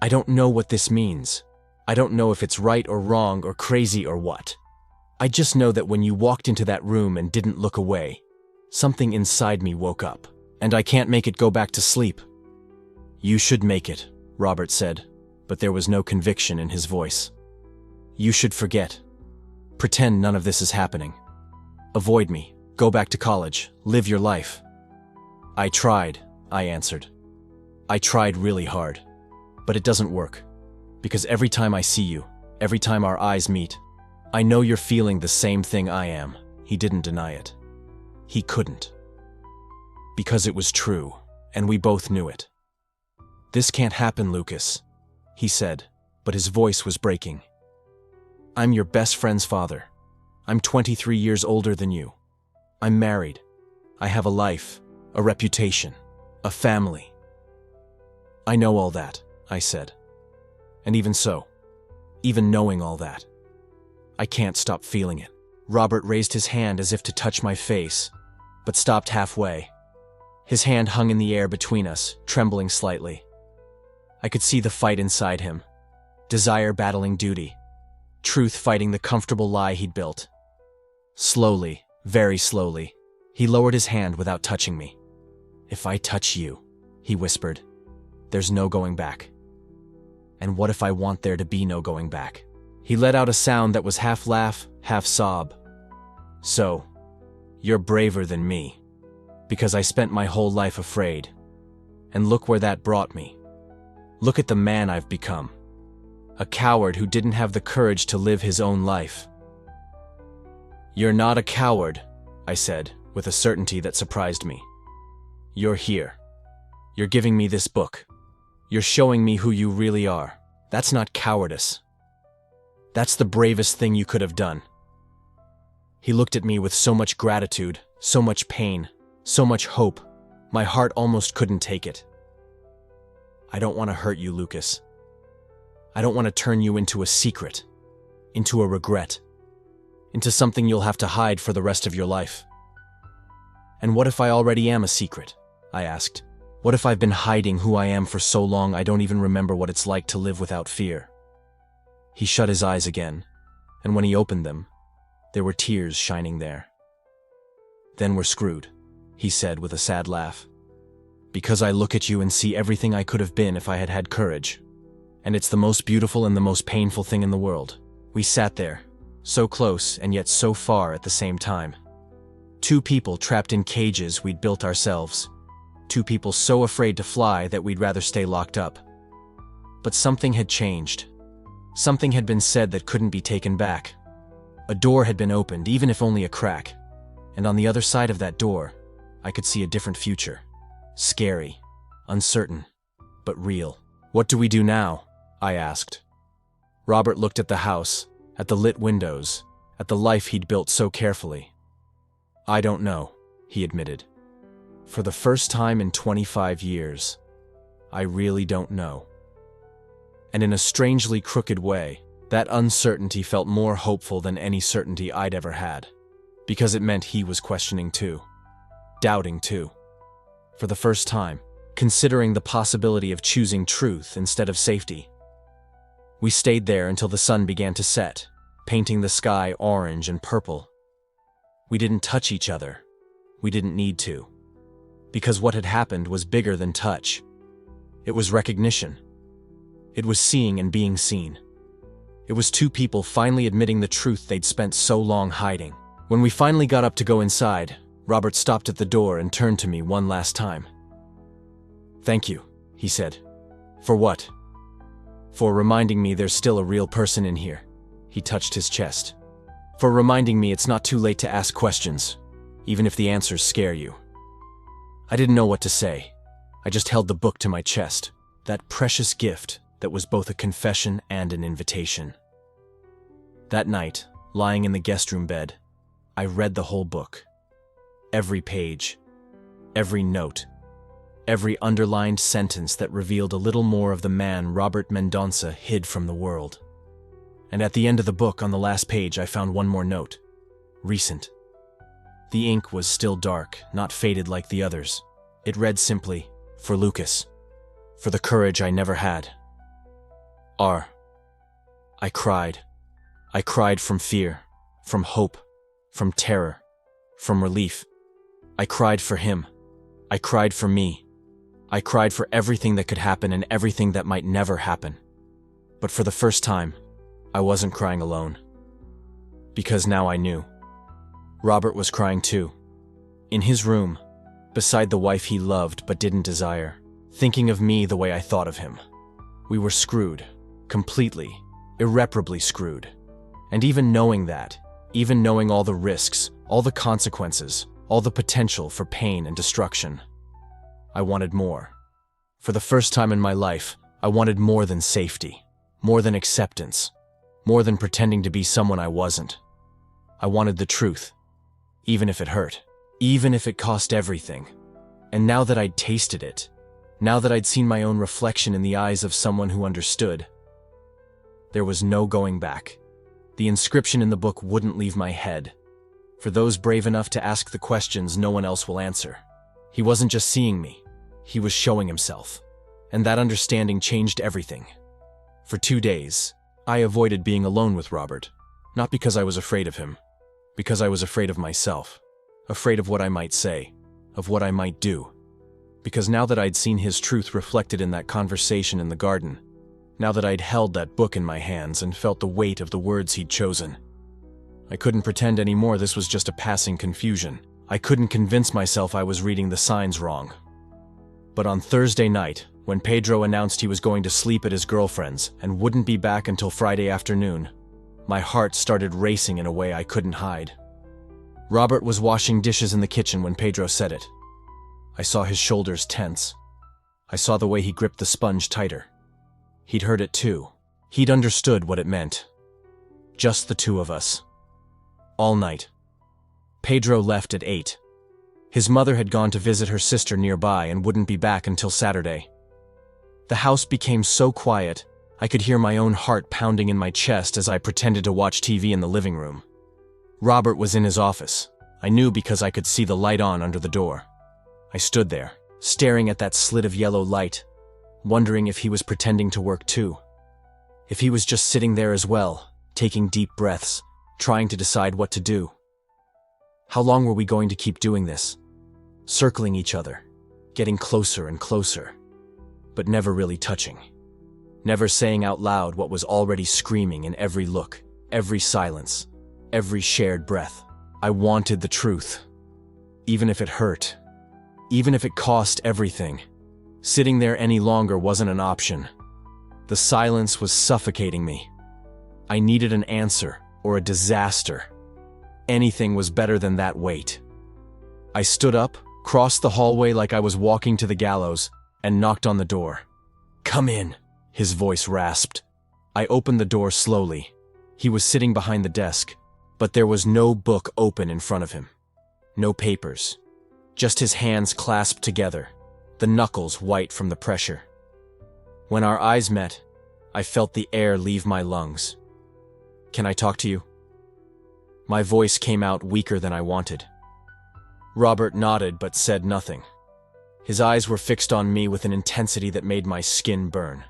"I don't know what this means. I don't know if it's right or wrong or crazy or what. I just know that when you walked into that room and didn't look away, something inside me woke up, and I can't make it go back to sleep." "You should make it," Robert said, but there was no conviction in his voice. "You should forget. Pretend none of this is happening. Avoid me. Go back to college. Live your life." "I tried," I answered. "I tried really hard. But it doesn't work. Because every time I see you, every time our eyes meet, I know you're feeling the same thing I am." He didn't deny it. He couldn't. Because it was true, and we both knew it. "This can't happen, Lucas," he said, but his voice was breaking. "I'm your best friend's father. I'm 23 years older than you. I'm married. I have a life, a reputation, a family." "I know all that," I said. "And even so, even knowing all that, I can't stop feeling it." Robert raised his hand as if to touch my face, but stopped halfway. His hand hung in the air between us, trembling slightly. I could see the fight inside him, desire battling duty, truth fighting the comfortable lie he'd built. Slowly, very slowly, he lowered his hand without touching me. "If I touch you," he whispered, "there's no going back. And what if I want there to be no going back?" He let out a sound that was half laugh, half sob. "So, you're braver than me, because I spent my whole life afraid. And look where that brought me. Look at the man I've become. A coward who didn't have the courage to live his own life." "You're not a coward," I said, with a certainty that surprised me. "You're here. You're giving me this book. You're showing me who you really are. That's not cowardice. That's the bravest thing you could have done." He looked at me with so much gratitude, so much pain, so much hope, my heart almost couldn't take it. "I don't want to hurt you, Lucas. I don't want to turn you into a secret, into a regret, into something you'll have to hide for the rest of your life." "And what if I already am a secret?" I asked. "What if I've been hiding who I am for so long I don't even remember what it's like to live without fear?" He shut his eyes again, and when he opened them, there were tears shining there. "Then we're screwed," he said with a sad laugh. "Because I look at you and see everything I could have been if I had had courage. And it's the most beautiful and the most painful thing in the world." We sat there, so close and yet so far at the same time. Two people trapped in cages we'd built ourselves. Two people so afraid to fly that we'd rather stay locked up. But something had changed. Something had been said that couldn't be taken back. A door had been opened, even if only a crack. And on the other side of that door, I could see a different future. Scary, uncertain, but real. "What do we do now?" I asked. Robert looked at the house, at the lit windows, at the life he'd built so carefully. "I don't know," he admitted. "For the first time in 25 years, I really don't know." And in a strangely crooked way, that uncertainty felt more hopeful than any certainty I'd ever had. Because it meant he was questioning too. Doubting too. For the first time, considering the possibility of choosing truth instead of safety. We stayed there until the sun began to set, painting the sky orange and purple. We didn't touch each other. We didn't need to. Because what had happened was bigger than touch. It was recognition. It was seeing and being seen. It was two people finally admitting the truth they'd spent so long hiding. When we finally got up to go inside, Robert stopped at the door and turned to me one last time. "Thank you," he said. "For what?" "For reminding me there's still a real person in here." He touched his chest. for reminding me it's not too late to ask questions, even if the answers scare you. I didn't know what to say. I just held the book to my chest, that precious gift that was both a confession and an invitation. That night, lying in the guest room bed, I read the whole book. Every page, every note, every underlined sentence that revealed a little more of the man Robert Mendonça hid from the world. And at the end of the book, on the last page, I found one more note. Recent. The ink was still dark, not faded like the others. It read simply, "For Lucas. For the courage I never had. R." I cried. I cried from fear, from hope, from terror, from relief. I cried for him. I cried for me. I cried for everything that could happen and everything that might never happen. But for the first time, I wasn't crying alone. Because now I knew. Robert was crying too. In his room, beside the wife he loved but didn't desire, thinking of me the way I thought of him. We were screwed. Completely, irreparably screwed. And even knowing that, even knowing all the risks, all the consequences, all the potential for pain and destruction, I wanted more. For the first time in my life, I wanted more than safety, more than acceptance, more than pretending to be someone I wasn't. I wanted the truth, even if it hurt, even if it cost everything. And now that I'd tasted it, now that I'd seen my own reflection in the eyes of someone who understood, there was no going back. The inscription in the book wouldn't leave my head. For those brave enough to ask the questions no one else will answer. He wasn't just seeing me, he was showing himself. And that understanding changed everything. For 2 days, I avoided being alone with Robert, not because I was afraid of him, because I was afraid of myself, afraid of what I might say, of what I might do. Because now that I'd seen his truth reflected in that conversation in the garden, now that I'd held that book in my hands and felt the weight of the words he'd chosen, I couldn't pretend anymore this was just a passing confusion. I couldn't convince myself I was reading the signs wrong. But on Thursday night, when Pedro announced he was going to sleep at his girlfriend's and wouldn't be back until Friday afternoon, my heart started racing in a way I couldn't hide. Robert was washing dishes in the kitchen when Pedro said it. I saw his shoulders tense. I saw the way he gripped the sponge tighter. He'd heard it too. He'd understood what it meant. Just the two of us. All night. Pedro left at 8. His mother had gone to visit her sister nearby and wouldn't be back until Saturday. The house became so quiet, I could hear my own heart pounding in my chest as I pretended to watch TV in the living room. Robert was in his office. I knew because I could see the light on under the door. I stood there, staring at that slit of yellow light, wondering if he was pretending to work too. If he was just sitting there as well, taking deep breaths, trying to decide what to do. How long were we going to keep doing this? Circling each other, getting closer and closer, but never really touching. Never saying out loud what was already screaming in every look, every silence, every shared breath. I wanted the truth. Even if it hurt. Even if it cost everything. Sitting there any longer wasn't an option. The silence was suffocating me. I needed an answer or a disaster. Anything was better than that wait. I stood up, crossed the hallway like I was walking to the gallows, and knocked on the door. "Come in," his voice rasped. I opened the door slowly. He was sitting behind the desk, but there was no book open in front of him. No papers. Just his hands clasped together, the knuckles white from the pressure. When our eyes met, I felt the air leave my lungs. "Can I talk to you?" My voice came out weaker than I wanted. Robert nodded but said nothing. His eyes were fixed on me with an intensity that made my skin burn.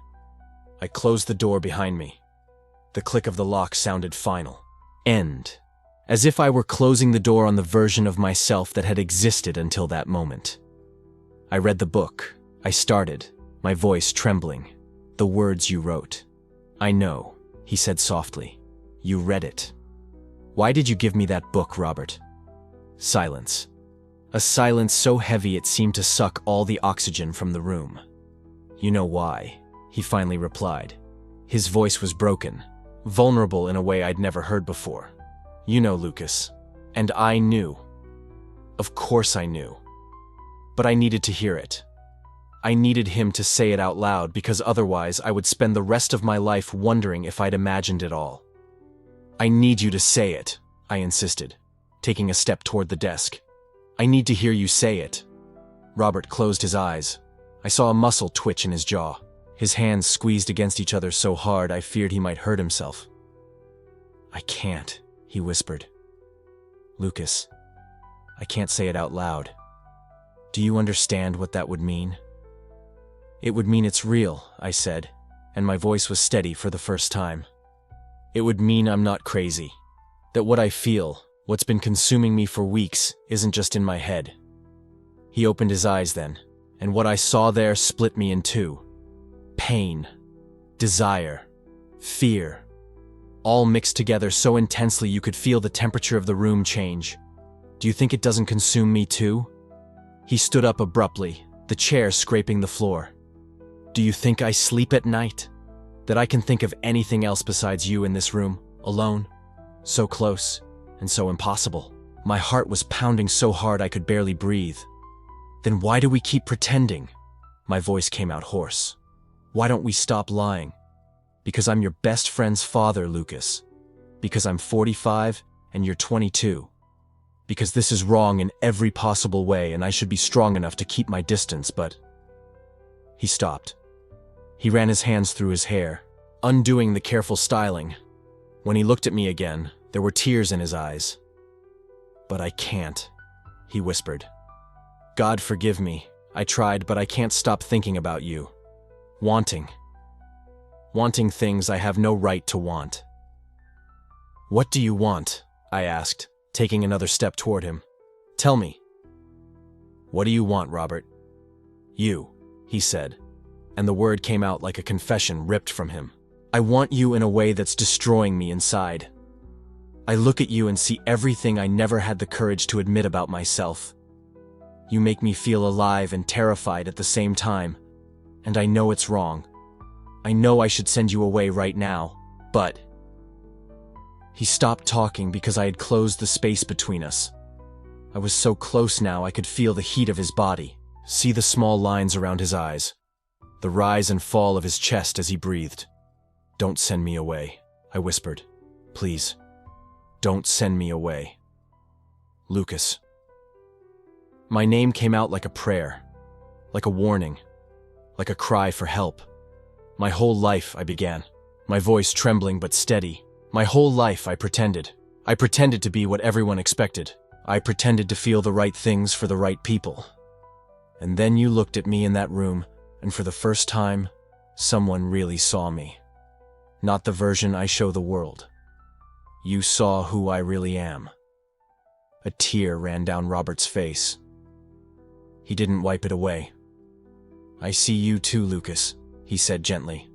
I closed the door behind me. The click of the lock sounded final. End. As if I were closing the door on the version of myself that had existed until that moment. I read the book. I started, my voice trembling. "The words you wrote." "I know," he said softly. "You read it." "Why did you give me that book, Robert?" Silence. A silence so heavy it seemed to suck all the oxygen from the room. "You know why," he finally replied. His voice was broken, vulnerable in a way I'd never heard before. You know, Lucas. And I knew. Of course I knew. But I needed to hear it. I needed him to say it out loud because otherwise I would spend the rest of my life wondering if I'd imagined it all. I need you to say it, I insisted, taking a step toward the desk. I need to hear you say it. Robert closed his eyes. I saw a muscle twitch in his jaw. His hands squeezed against each other so hard I feared he might hurt himself. I can't, he whispered. Lucas, I can't say it out loud. Do you understand what that would mean? It would mean it's real, I said, and my voice was steady for the first time. It would mean I'm not crazy. That what I feel, what's been consuming me for weeks, isn't just in my head. He opened his eyes then, and what I saw there split me in two. Pain, desire, fear, all mixed together so intensely you could feel the temperature of the room change. Do you think it doesn't consume me too? He stood up abruptly, the chair scraping the floor. Do you think I sleep at night? That I can think of anything else besides you in this room, alone? So close, and so impossible. My heart was pounding so hard I could barely breathe. Then why do we keep pretending? My voice came out hoarse. Why don't we stop lying? Because I'm your best friend's father, Lucas. Because I'm 45 and you're 22. Because this is wrong in every possible way and I should be strong enough to keep my distance, but... He stopped. He ran his hands through his hair, undoing the careful styling. When he looked at me again, there were tears in his eyes. But I can't, he whispered. God forgive me. I tried, but I can't stop thinking about you. Wanting things I have no right to want. What do you want? I asked, taking another step toward him. Tell me. What do you want, Robert? You, he said, and the word came out like a confession ripped from him. I want you in a way that's destroying me inside. I look at you and see everything I never had the courage to admit about myself. You make me feel alive and terrified at the same time, and I know it's wrong. I know I should send you away right now, but... He stopped talking because I had closed the space between us. I was so close now I could feel the heat of his body, see the small lines around his eyes, the rise and fall of his chest as he breathed. Don't send me away, I whispered. Please, don't send me away. Lucas. My name came out like a prayer, like a warning, like a cry for help. My whole life, I began, my voice trembling but steady. My whole life I pretended. I pretended to be what everyone expected. I pretended to feel the right things for the right people. And then you looked at me in that room, and for the first time, someone really saw me. Not the version I show the world. You saw who I really am. A tear ran down Robert's face. He didn't wipe it away. I see you too, Lucas, he said gently.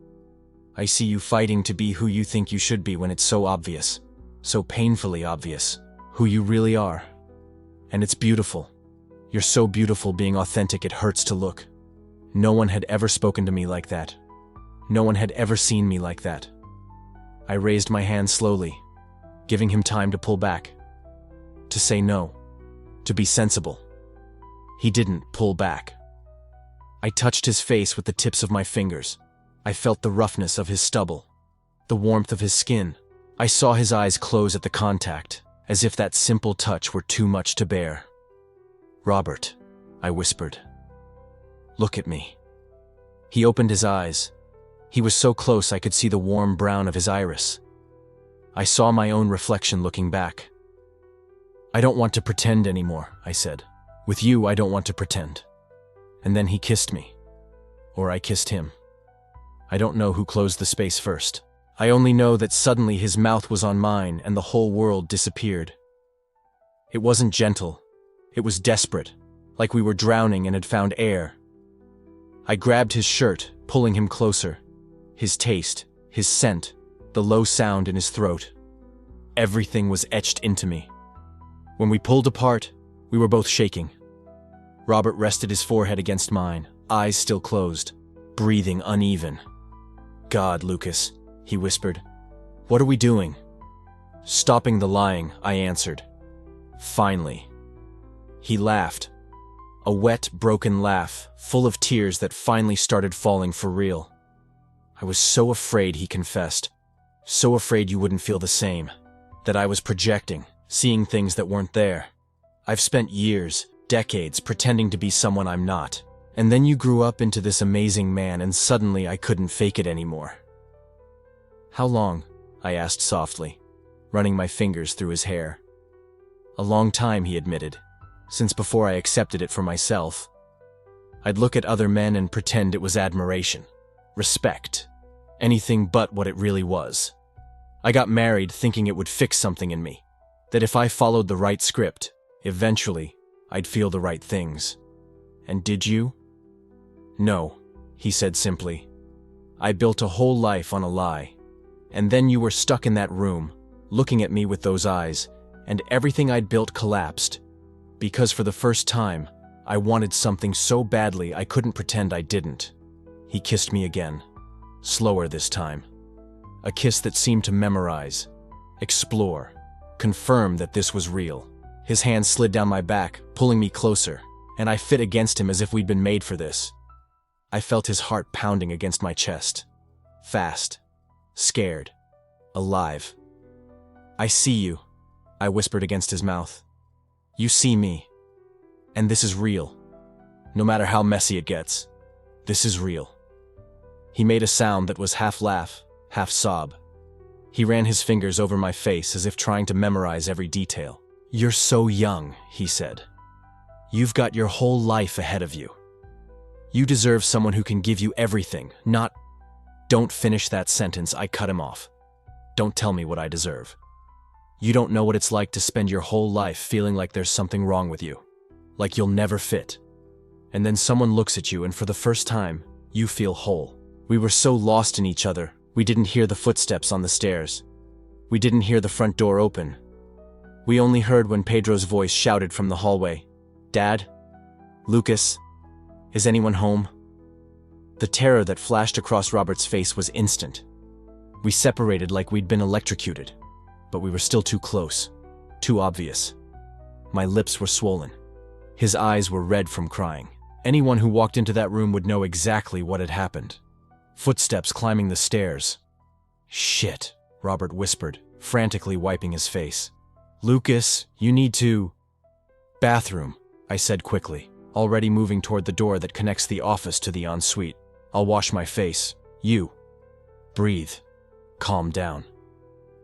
I see you fighting to be who you think you should be when it's so obvious, so painfully obvious, who you really are. And it's beautiful. You're so beautiful being authentic it hurts to look. No one had ever spoken to me like that. No one had ever seen me like that. I raised my hand slowly, giving him time to pull back, to say no, to be sensible. He didn't pull back. I touched his face with the tips of my fingers. I felt the roughness of his stubble, the warmth of his skin. I saw his eyes close at the contact, as if that simple touch were too much to bear. Robert, I whispered. Look at me. He opened his eyes. He was so close I could see the warm brown of his iris. I saw my own reflection looking back. I don't want to pretend anymore, I said. With you, I don't want to pretend. And then he kissed me. Or I kissed him. I don't know who closed the space first. I only know that suddenly his mouth was on mine and the whole world disappeared. It wasn't gentle. It was desperate, like we were drowning and had found air. I grabbed his shirt, pulling him closer. His taste, his scent, the low sound in his throat. Everything was etched into me. When we pulled apart, we were both shaking. Robert rested his forehead against mine, eyes still closed, breathing uneven. God, Lucas, he whispered. What are we doing? Stopping the lying, I answered. Finally. He laughed. A wet, broken laugh, full of tears that finally started falling for real. I was so afraid, he confessed. So afraid you wouldn't feel the same. That I was projecting, seeing things that weren't there. I've spent years, decades, pretending to be someone I'm not. And then you grew up into this amazing man, and suddenly I couldn't fake it anymore. How long? I asked softly, running my fingers through his hair. A long time, he admitted, since before I accepted it for myself. I'd look at other men and pretend it was admiration, respect, anything but what it really was. I got married thinking it would fix something in me, that if I followed the right script, eventually, I'd feel the right things. And did you? No, he said simply. I built a whole life on a lie. And then you were stuck in that room, looking at me with those eyes, and everything I'd built collapsed. Because for the first time, I wanted something so badly I couldn't pretend I didn't. He kissed me again, slower this time. A kiss that seemed to memorize, explore, confirm that this was real. His hand slid down my back, pulling me closer, and I fit against him as if we'd been made for this. I felt his heart pounding against my chest. Fast, scared, alive. I see you, I whispered against his mouth. You see me. And this is real. No matter how messy it gets, this is real. He made a sound that was half laugh, half sob. He ran his fingers over my face as if trying to memorize every detail. You're so young, he said. You've got your whole life ahead of you. You deserve someone who can give you everything, not... Don't finish that sentence, I cut him off. Don't tell me what I deserve. You don't know what it's like to spend your whole life feeling like there's something wrong with you. Like you'll never fit. And then someone looks at you and for the first time, you feel whole. We were so lost in each other, we didn't hear the footsteps on the stairs. We didn't hear the front door open. We only heard when Pedro's voice shouted from the hallway, Dad? Lucas? Is anyone home? The terror that flashed across Robert's face was instant. We separated like we'd been electrocuted, but we were still too close, too obvious. My lips were swollen. His eyes were red from crying. Anyone who walked into that room would know exactly what had happened. Footsteps climbing the stairs. Shit, Robert whispered, frantically wiping his face. Lucas, you need to... Bathroom, I said quickly, already moving toward the door that connects the office to the ensuite. I'll wash my face. You. Breathe. Calm down.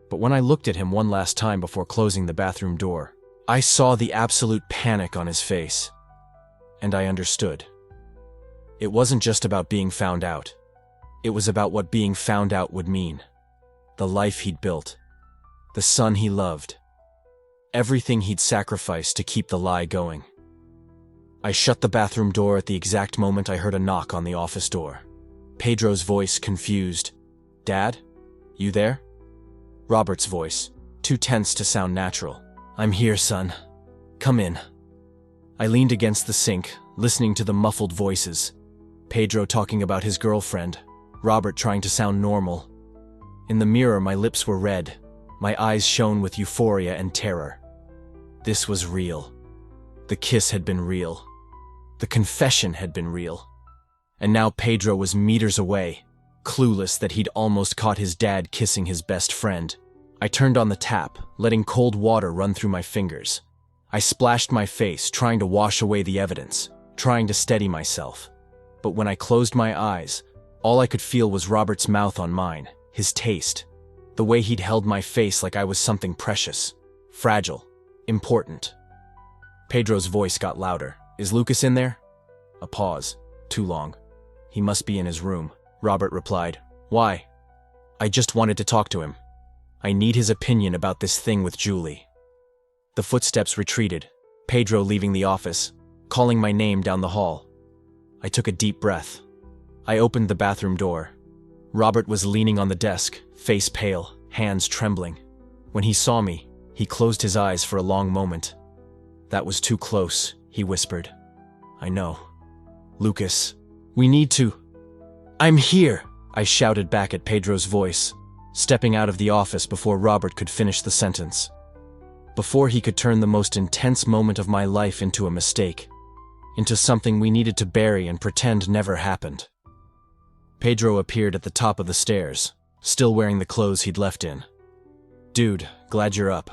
But when I looked at him one last time before closing the bathroom door, I saw the absolute panic on his face. And I understood. It wasn't just about being found out. It was about what being found out would mean. The life he'd built. The son he loved. Everything he'd sacrificed to keep the lie going. I shut the bathroom door at the exact moment I heard a knock on the office door. Pedro's voice, confused. Dad? You there? Robert's voice, too tense to sound natural. I'm here, son. Come in. I leaned against the sink, listening to the muffled voices. Pedro talking about his girlfriend, Robert trying to sound normal. In the mirror, my lips were red. My eyes shone with euphoria and terror. This was real. The kiss had been real. The confession had been real. And now Pedro was meters away, clueless that he'd almost caught his dad kissing his best friend. I turned on the tap, letting cold water run through my fingers. I splashed my face, trying to wash away the evidence, trying to steady myself. But when I closed my eyes, all I could feel was Robert's mouth on mine, his taste, the way he'd held my face like I was something precious, fragile, important. Pedro's voice got louder. Is Lucas in there? A pause. Too long. He must be in his room, Robert replied. Why? I just wanted to talk to him. I need his opinion about this thing with Julie. The footsteps retreated, Pedro leaving the office, calling my name down the hall. I took a deep breath. I opened the bathroom door. Robert was leaning on the desk, face pale, hands trembling. When he saw me, he closed his eyes for a long moment. That was too close, he whispered. I know. Lucas, we need to... I'm here, I shouted back at Pedro's voice, stepping out of the office before Robert could finish the sentence. Before he could turn the most intense moment of my life into a mistake, into something we needed to bury and pretend never happened. Pedro appeared at the top of the stairs, still wearing the clothes he'd left in. "Dude, glad you're up.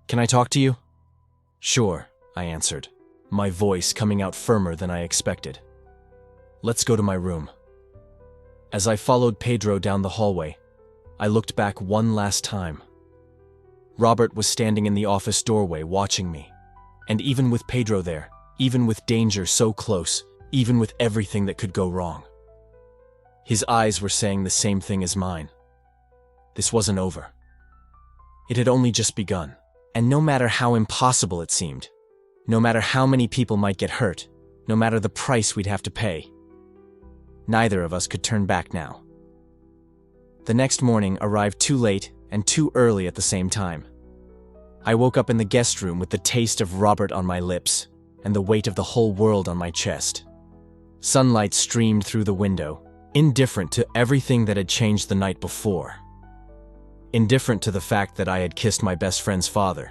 Can I talk to you?" "Sure," I answered, my voice coming out firmer than I expected. "Let's go to my room." As I followed Pedro down the hallway, I looked back one last time. Robert was standing in the office doorway watching me, and even with Pedro there, even with danger so close, even with everything that could go wrong, his eyes were saying the same thing as mine. This wasn't over. It had only just begun, and no matter how impossible it seemed, no matter how many people might get hurt, no matter the price we'd have to pay, neither of us could turn back now. The next morning arrived too late and too early at the same time. I woke up in the guest room with the taste of Robert on my lips and the weight of the whole world on my chest. Sunlight streamed through the window, indifferent to everything that had changed the night before. Indifferent to the fact that I had kissed my best friend's father.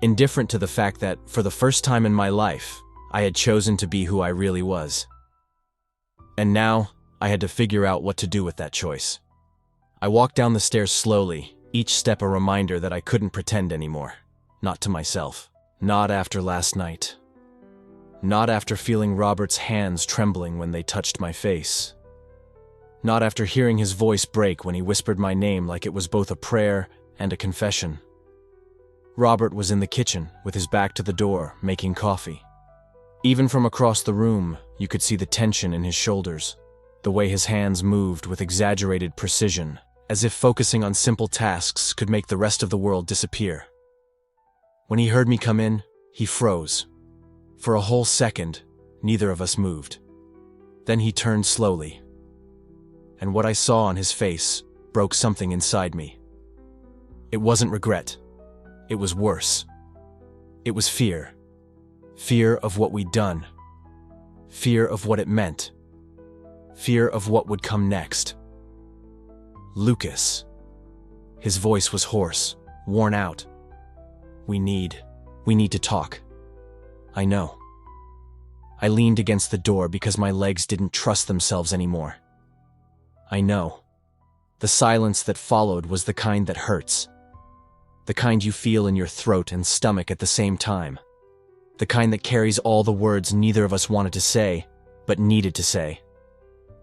Indifferent to the fact that, for the first time in my life, I had chosen to be who I really was. And now, I had to figure out what to do with that choice. I walked down the stairs slowly, each step a reminder that I couldn't pretend anymore. Not to myself. Not after last night. Not after feeling Robert's hands trembling when they touched my face. Not after hearing his voice break when he whispered my name like it was both a prayer and a confession. Robert was in the kitchen, with his back to the door, making coffee. Even from across the room, you could see the tension in his shoulders, the way his hands moved with exaggerated precision, as if focusing on simple tasks could make the rest of the world disappear. When he heard me come in, he froze. For a whole second, neither of us moved. Then he turned slowly, and what I saw on his face broke something inside me. It wasn't regret. It was worse. It was fear. Fear of what we'd done. Fear of what it meant. Fear of what would come next. "Lucas." His voice was hoarse, worn out. We need to talk." "I know." I leaned against the door because my legs didn't trust themselves anymore. "I know." The silence that followed was the kind that hurts. The kind you feel in your throat and stomach at the same time. The kind that carries all the words neither of us wanted to say, but needed to say.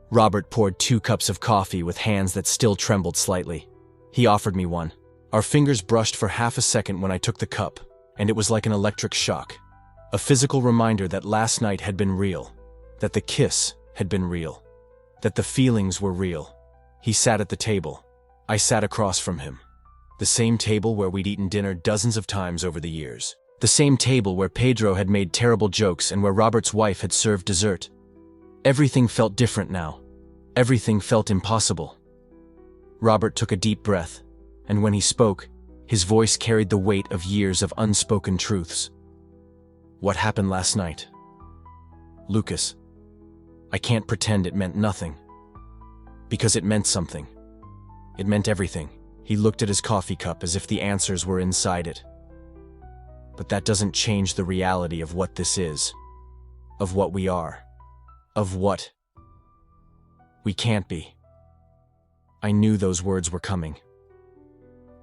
Robert poured 2 cups of coffee with hands that still trembled slightly. He offered me one. Our fingers brushed for half a second when I took the cup, and it was like an electric shock. A physical reminder that last night had been real, that the kiss had been real, that the feelings were real. He sat at the table. I sat across from him. The same table where we'd eaten dinner dozens of times over the years. The same table where Pedro had made terrible jokes and where Robert's wife had served dessert. Everything felt different now. Everything felt impossible. Robert took a deep breath, and when he spoke, his voice carried the weight of years of unspoken truths. "What happened last night? Lucas, I can't pretend it meant nothing. Because it meant something. It meant everything." He looked at his coffee cup as if the answers were inside it. "But that doesn't change the reality of what this is. Of what we are. Of what we can't be." I knew those words were coming.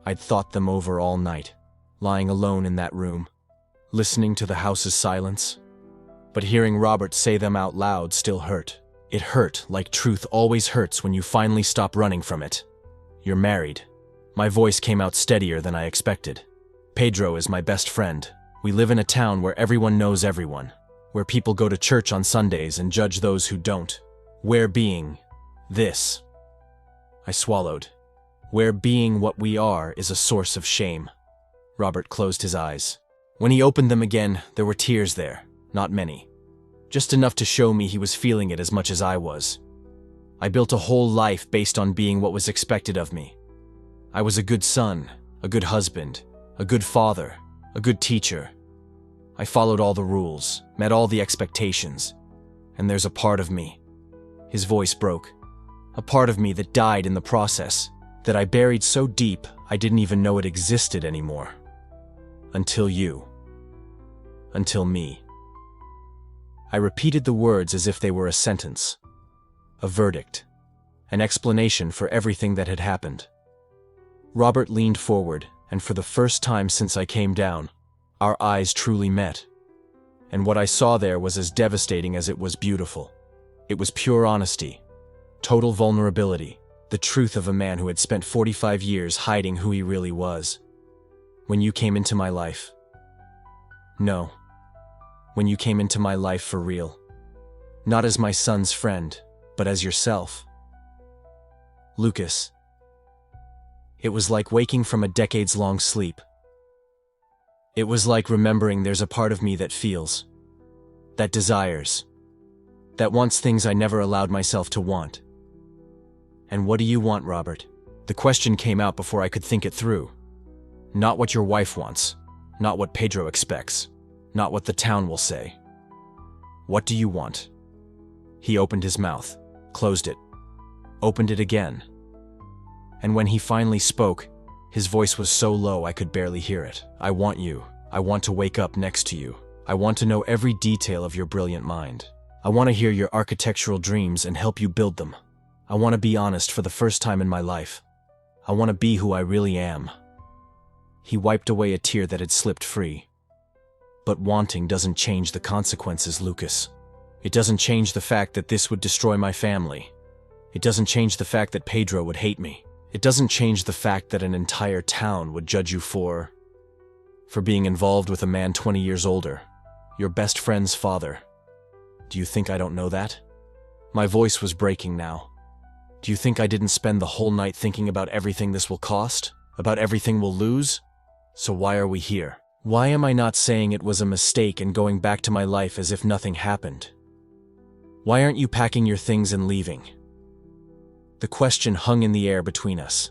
I'd thought them over all night, lying alone in that room, listening to the house's silence. But hearing Robert say them out loud still hurt. It hurt like truth always hurts when you finally stop running from it. "You're married." My voice came out steadier than I expected. "Pedro is my best friend. We live in a town where everyone knows everyone, where people go to church on Sundays and judge those who don't. Where being this." I swallowed. "Where being what we are is a source of shame." Robert closed his eyes. When he opened them again, there were tears there, not many. Just enough to show me he was feeling it as much as I was. I built a whole life based on being what was expected of me. I was a good son, a good husband, a good father, a good teacher. I followed all the rules, met all the expectations. And there's a part of me. His voice broke. A part of me that died in the process, that I buried so deep I didn't even know it existed anymore. Until you. Until me. I repeated the words as if they were a sentence, a verdict, an explanation for everything that had happened. Robert leaned forward, and for the first time since I came down, our eyes truly met. And what I saw there was as devastating as it was beautiful. It was pure honesty, total vulnerability, the truth of a man who had spent 45 years hiding who he really was. When you came into my life. No. When you came into my life for real. Not as my son's friend, but as yourself. Lucas. It was like waking from a decades-long sleep. It was like remembering there's a part of me that feels, that desires, that wants things I never allowed myself to want. And what do you want, Robert? The question came out before I could think it through. Not what your wife wants, not what Pedro expects, not what the town will say. What do you want? He opened his mouth, closed it, opened it again. And when he finally spoke, his voice was so low I could barely hear it. I want you. I want to wake up next to you. I want to know every detail of your brilliant mind. I want to hear your architectural dreams and help you build them. I want to be honest for the first time in my life. I want to be who I really am. He wiped away a tear that had slipped free. But wanting doesn't change the consequences, Lucas. It doesn't change the fact that this would destroy my family. It doesn't change the fact that Pedro would hate me. It doesn't change the fact that an entire town would judge you for being involved with a man 20 years older, your best friend's father. Do you think I don't know that? My voice was breaking now. Do you think I didn't spend the whole night thinking about everything this will cost? About everything we'll lose? So why are we here? Why am I not saying it was a mistake and going back to my life as if nothing happened? Why aren't you packing your things and leaving? The question hung in the air between us,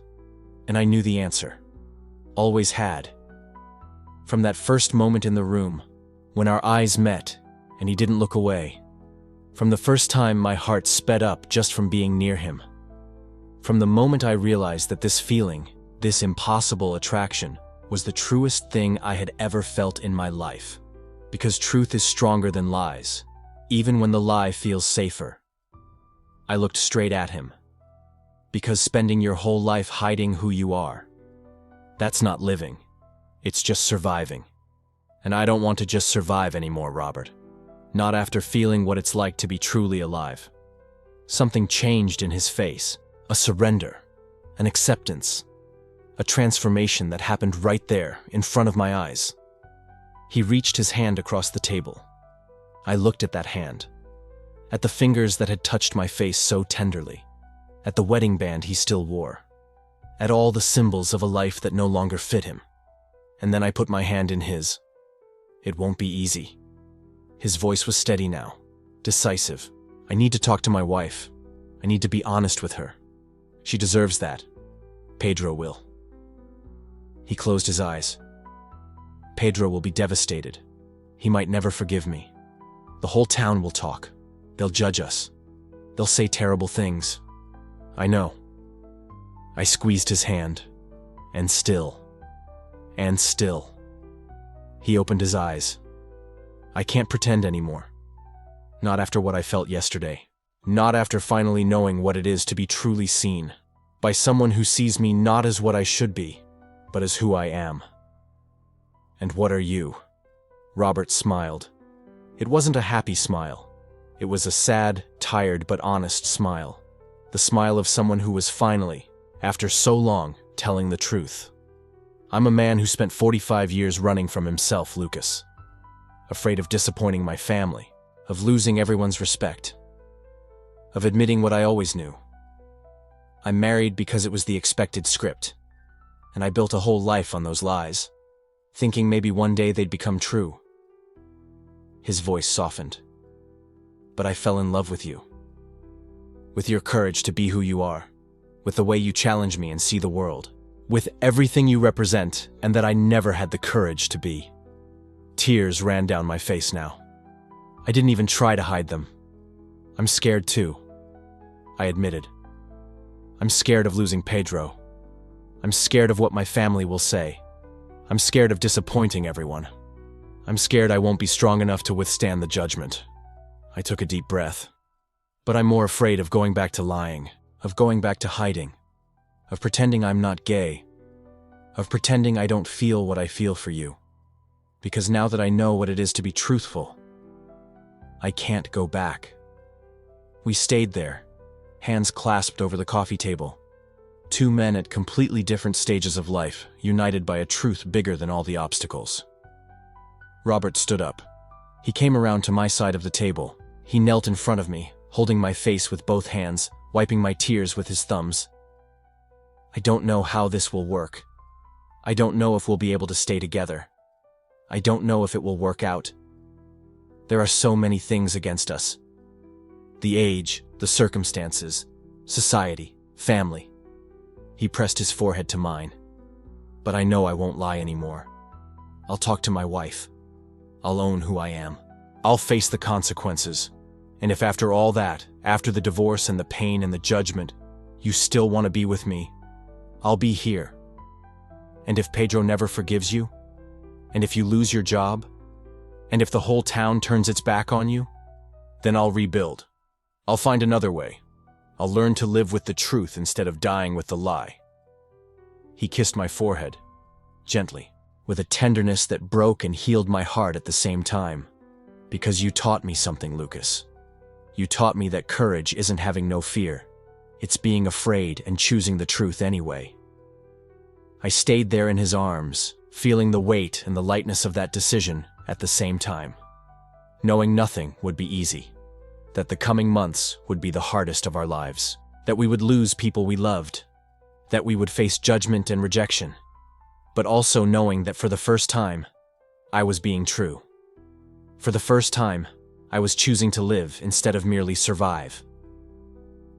and I knew the answer. Always had. From that first moment in the room, when our eyes met and he didn't look away. From the first time my heart sped up just from being near him. From the moment I realized that this feeling, this impossible attraction, was the truest thing I had ever felt in my life. Because truth is stronger than lies, even when the lie feels safer. I looked straight at him. Because spending your whole life hiding who you are, that's not living. It's just surviving. And I don't want to just survive anymore, Robert. Not after feeling what it's like to be truly alive. Something changed in his face. A surrender. An acceptance. A transformation that happened right there, in front of my eyes. He reached his hand across the table. I looked at that hand. At the fingers that had touched my face so tenderly. At the wedding band he still wore. At all the symbols of a life that no longer fit him. And then I put my hand in his. It won't be easy. His voice was steady now, decisive. I need to talk to my wife. I need to be honest with her. She deserves that. Pedro will. He closed his eyes. Pedro will be devastated. He might never forgive me. The whole town will talk. They'll judge us. They'll say terrible things. I know. I squeezed his hand. And still. He opened his eyes. I can't pretend anymore. Not after what I felt yesterday. Not after finally knowing what it is to be truly seen. By someone who sees me not as what I should be, but as who I am. And what are you? Robert smiled. It wasn't a happy smile. It was a sad, tired, but honest smile. The smile of someone who was finally, after so long, telling the truth. I'm a man who spent 45 years running from himself, Lucas. Afraid of disappointing my family, of losing everyone's respect, of admitting what I always knew. I married because it was the expected script, and I built a whole life on those lies, thinking maybe one day they'd become true. His voice softened. But I fell in love with you. With your courage to be who you are, with the way you challenge me and see the world, with everything you represent and that I never had the courage to be. Tears ran down my face now. I didn't even try to hide them. I'm scared too, I admitted. I'm scared of losing Pedro, I'm scared of what my family will say. I'm scared of disappointing everyone. I'm scared I won't be strong enough to withstand the judgment. I took a deep breath. But I'm more afraid of going back to lying, of going back to hiding, of pretending I'm not gay, of pretending I don't feel what I feel for you. Because now that I know what it is to be truthful, I can't go back. We stayed there, hands clasped over the coffee table. Two men at completely different stages of life, united by a truth bigger than all the obstacles. Robert stood up. He came around to my side of the table. He knelt in front of me, holding my face with both hands, wiping my tears with his thumbs. I don't know how this will work. I don't know if we'll be able to stay together. I don't know if it will work out. There are so many things against us. The age, the circumstances, society, family. He pressed his forehead to mine. But I know I won't lie anymore. I'll talk to my wife. I'll own who I am. I'll face the consequences. And if after all that, after the divorce and the pain and the judgment, you still want to be with me, I'll be here. And if Pedro never forgives you, and if you lose your job, and if the whole town turns its back on you, then I'll rebuild. I'll find another way. I'll learn to live with the truth instead of dying with the lie. He kissed my forehead, gently, with a tenderness that broke and healed my heart at the same time. Because you taught me something, Lucas. You taught me that courage isn't having no fear. It's being afraid and choosing the truth anyway. I stayed there in his arms, feeling the weight and the lightness of that decision at the same time. Knowing nothing would be easy. That the coming months would be the hardest of our lives. That we would lose people we loved. That we would face judgment and rejection. But also knowing that for the first time, I was being true. For the first time, I was choosing to live instead of merely survive.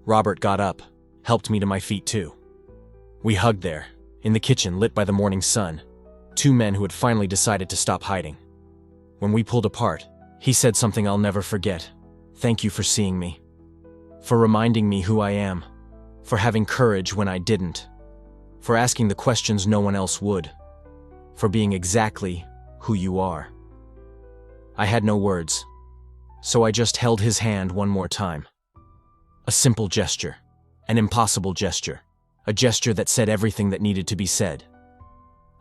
Robert got up, helped me to my feet too. We hugged there, in the kitchen lit by the morning sun, two men who had finally decided to stop hiding. When we pulled apart, he said something I'll never forget. Thank you for seeing me. For reminding me who I am. For having courage when I didn't. For asking the questions no one else would. For being exactly who you are. I had no words, so I just held his hand one more time. A simple gesture, an impossible gesture, a gesture that said everything that needed to be said.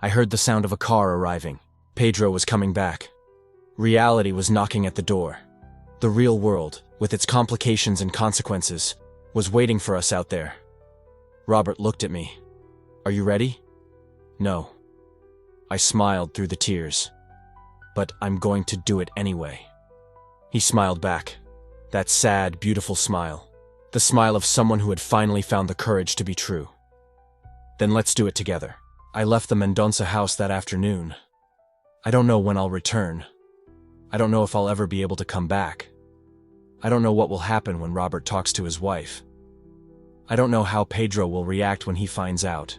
I heard the sound of a car arriving. Pedro was coming back. Reality was knocking at the door. The real world, with its complications and consequences, was waiting for us out there. Robert looked at me. Are you ready? No. I smiled through the tears. But I'm going to do it anyway. He smiled back. That sad, beautiful smile. The smile of someone who had finally found the courage to be true. Then let's do it together. I left the Mendonça house that afternoon. I don't know when I'll return. I don't know if I'll ever be able to come back. I don't know what will happen when Robert talks to his wife. I don't know how Pedro will react when he finds out.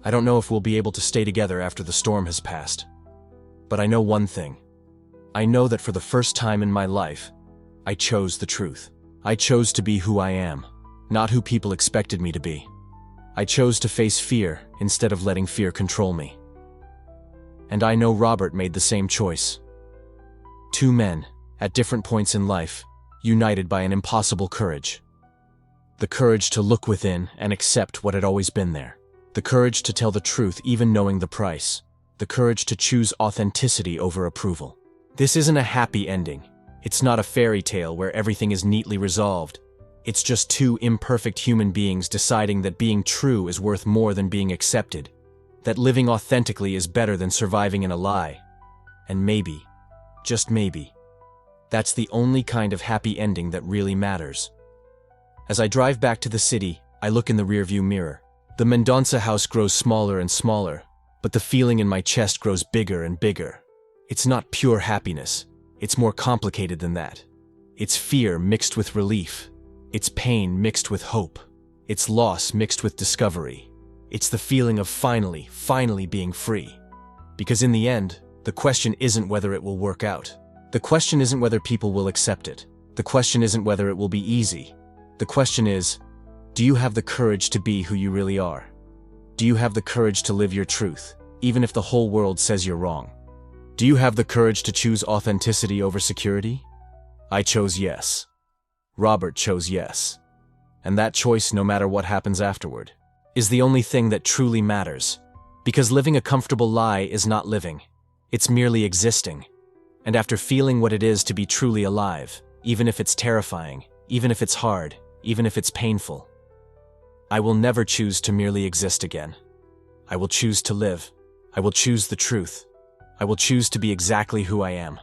I don't know if we'll be able to stay together after the storm has passed. But I know one thing. I know that for the first time in my life, I chose the truth. I chose to be who I am, not who people expected me to be. I chose to face fear instead of letting fear control me. And I know Robert made the same choice. Two men, at different points in life, united by an impossible courage. The courage to look within and accept what had always been there. The courage to tell the truth even knowing the price. The courage to choose authenticity over approval. This isn't a happy ending. It's not a fairy tale where everything is neatly resolved. It's just two imperfect human beings deciding that being true is worth more than being accepted. That living authentically is better than surviving in a lie. And maybe, just maybe, that's the only kind of happy ending that really matters. As I drive back to the city, I look in the rearview mirror. The Mendonça house grows smaller and smaller, but the feeling in my chest grows bigger and bigger. It's not pure happiness. It's more complicated than that. It's fear mixed with relief. It's pain mixed with hope. It's loss mixed with discovery. It's the feeling of finally being free. Because in the end, the question isn't whether it will work out. The question isn't whether people will accept it. The question isn't whether it will be easy. The question is, do you have the courage to be who you really are? Do you have the courage to live your truth, even if the whole world says you're wrong? Do you have the courage to choose authenticity over security? I chose yes. Robert chose yes. And that choice, no matter what happens afterward, is the only thing that truly matters. Because living a comfortable lie is not living. It's merely existing. And after feeling what it is to be truly alive, even if it's terrifying, even if it's hard, even if it's painful, I will never choose to merely exist again. I will choose to live. I will choose the truth. I will choose to be exactly who I am.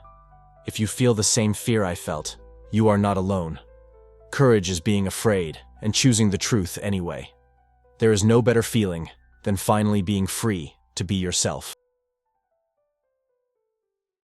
If you feel the same fear I felt, you are not alone. Courage is being afraid and choosing the truth anyway. There is no better feeling than finally being free to be yourself.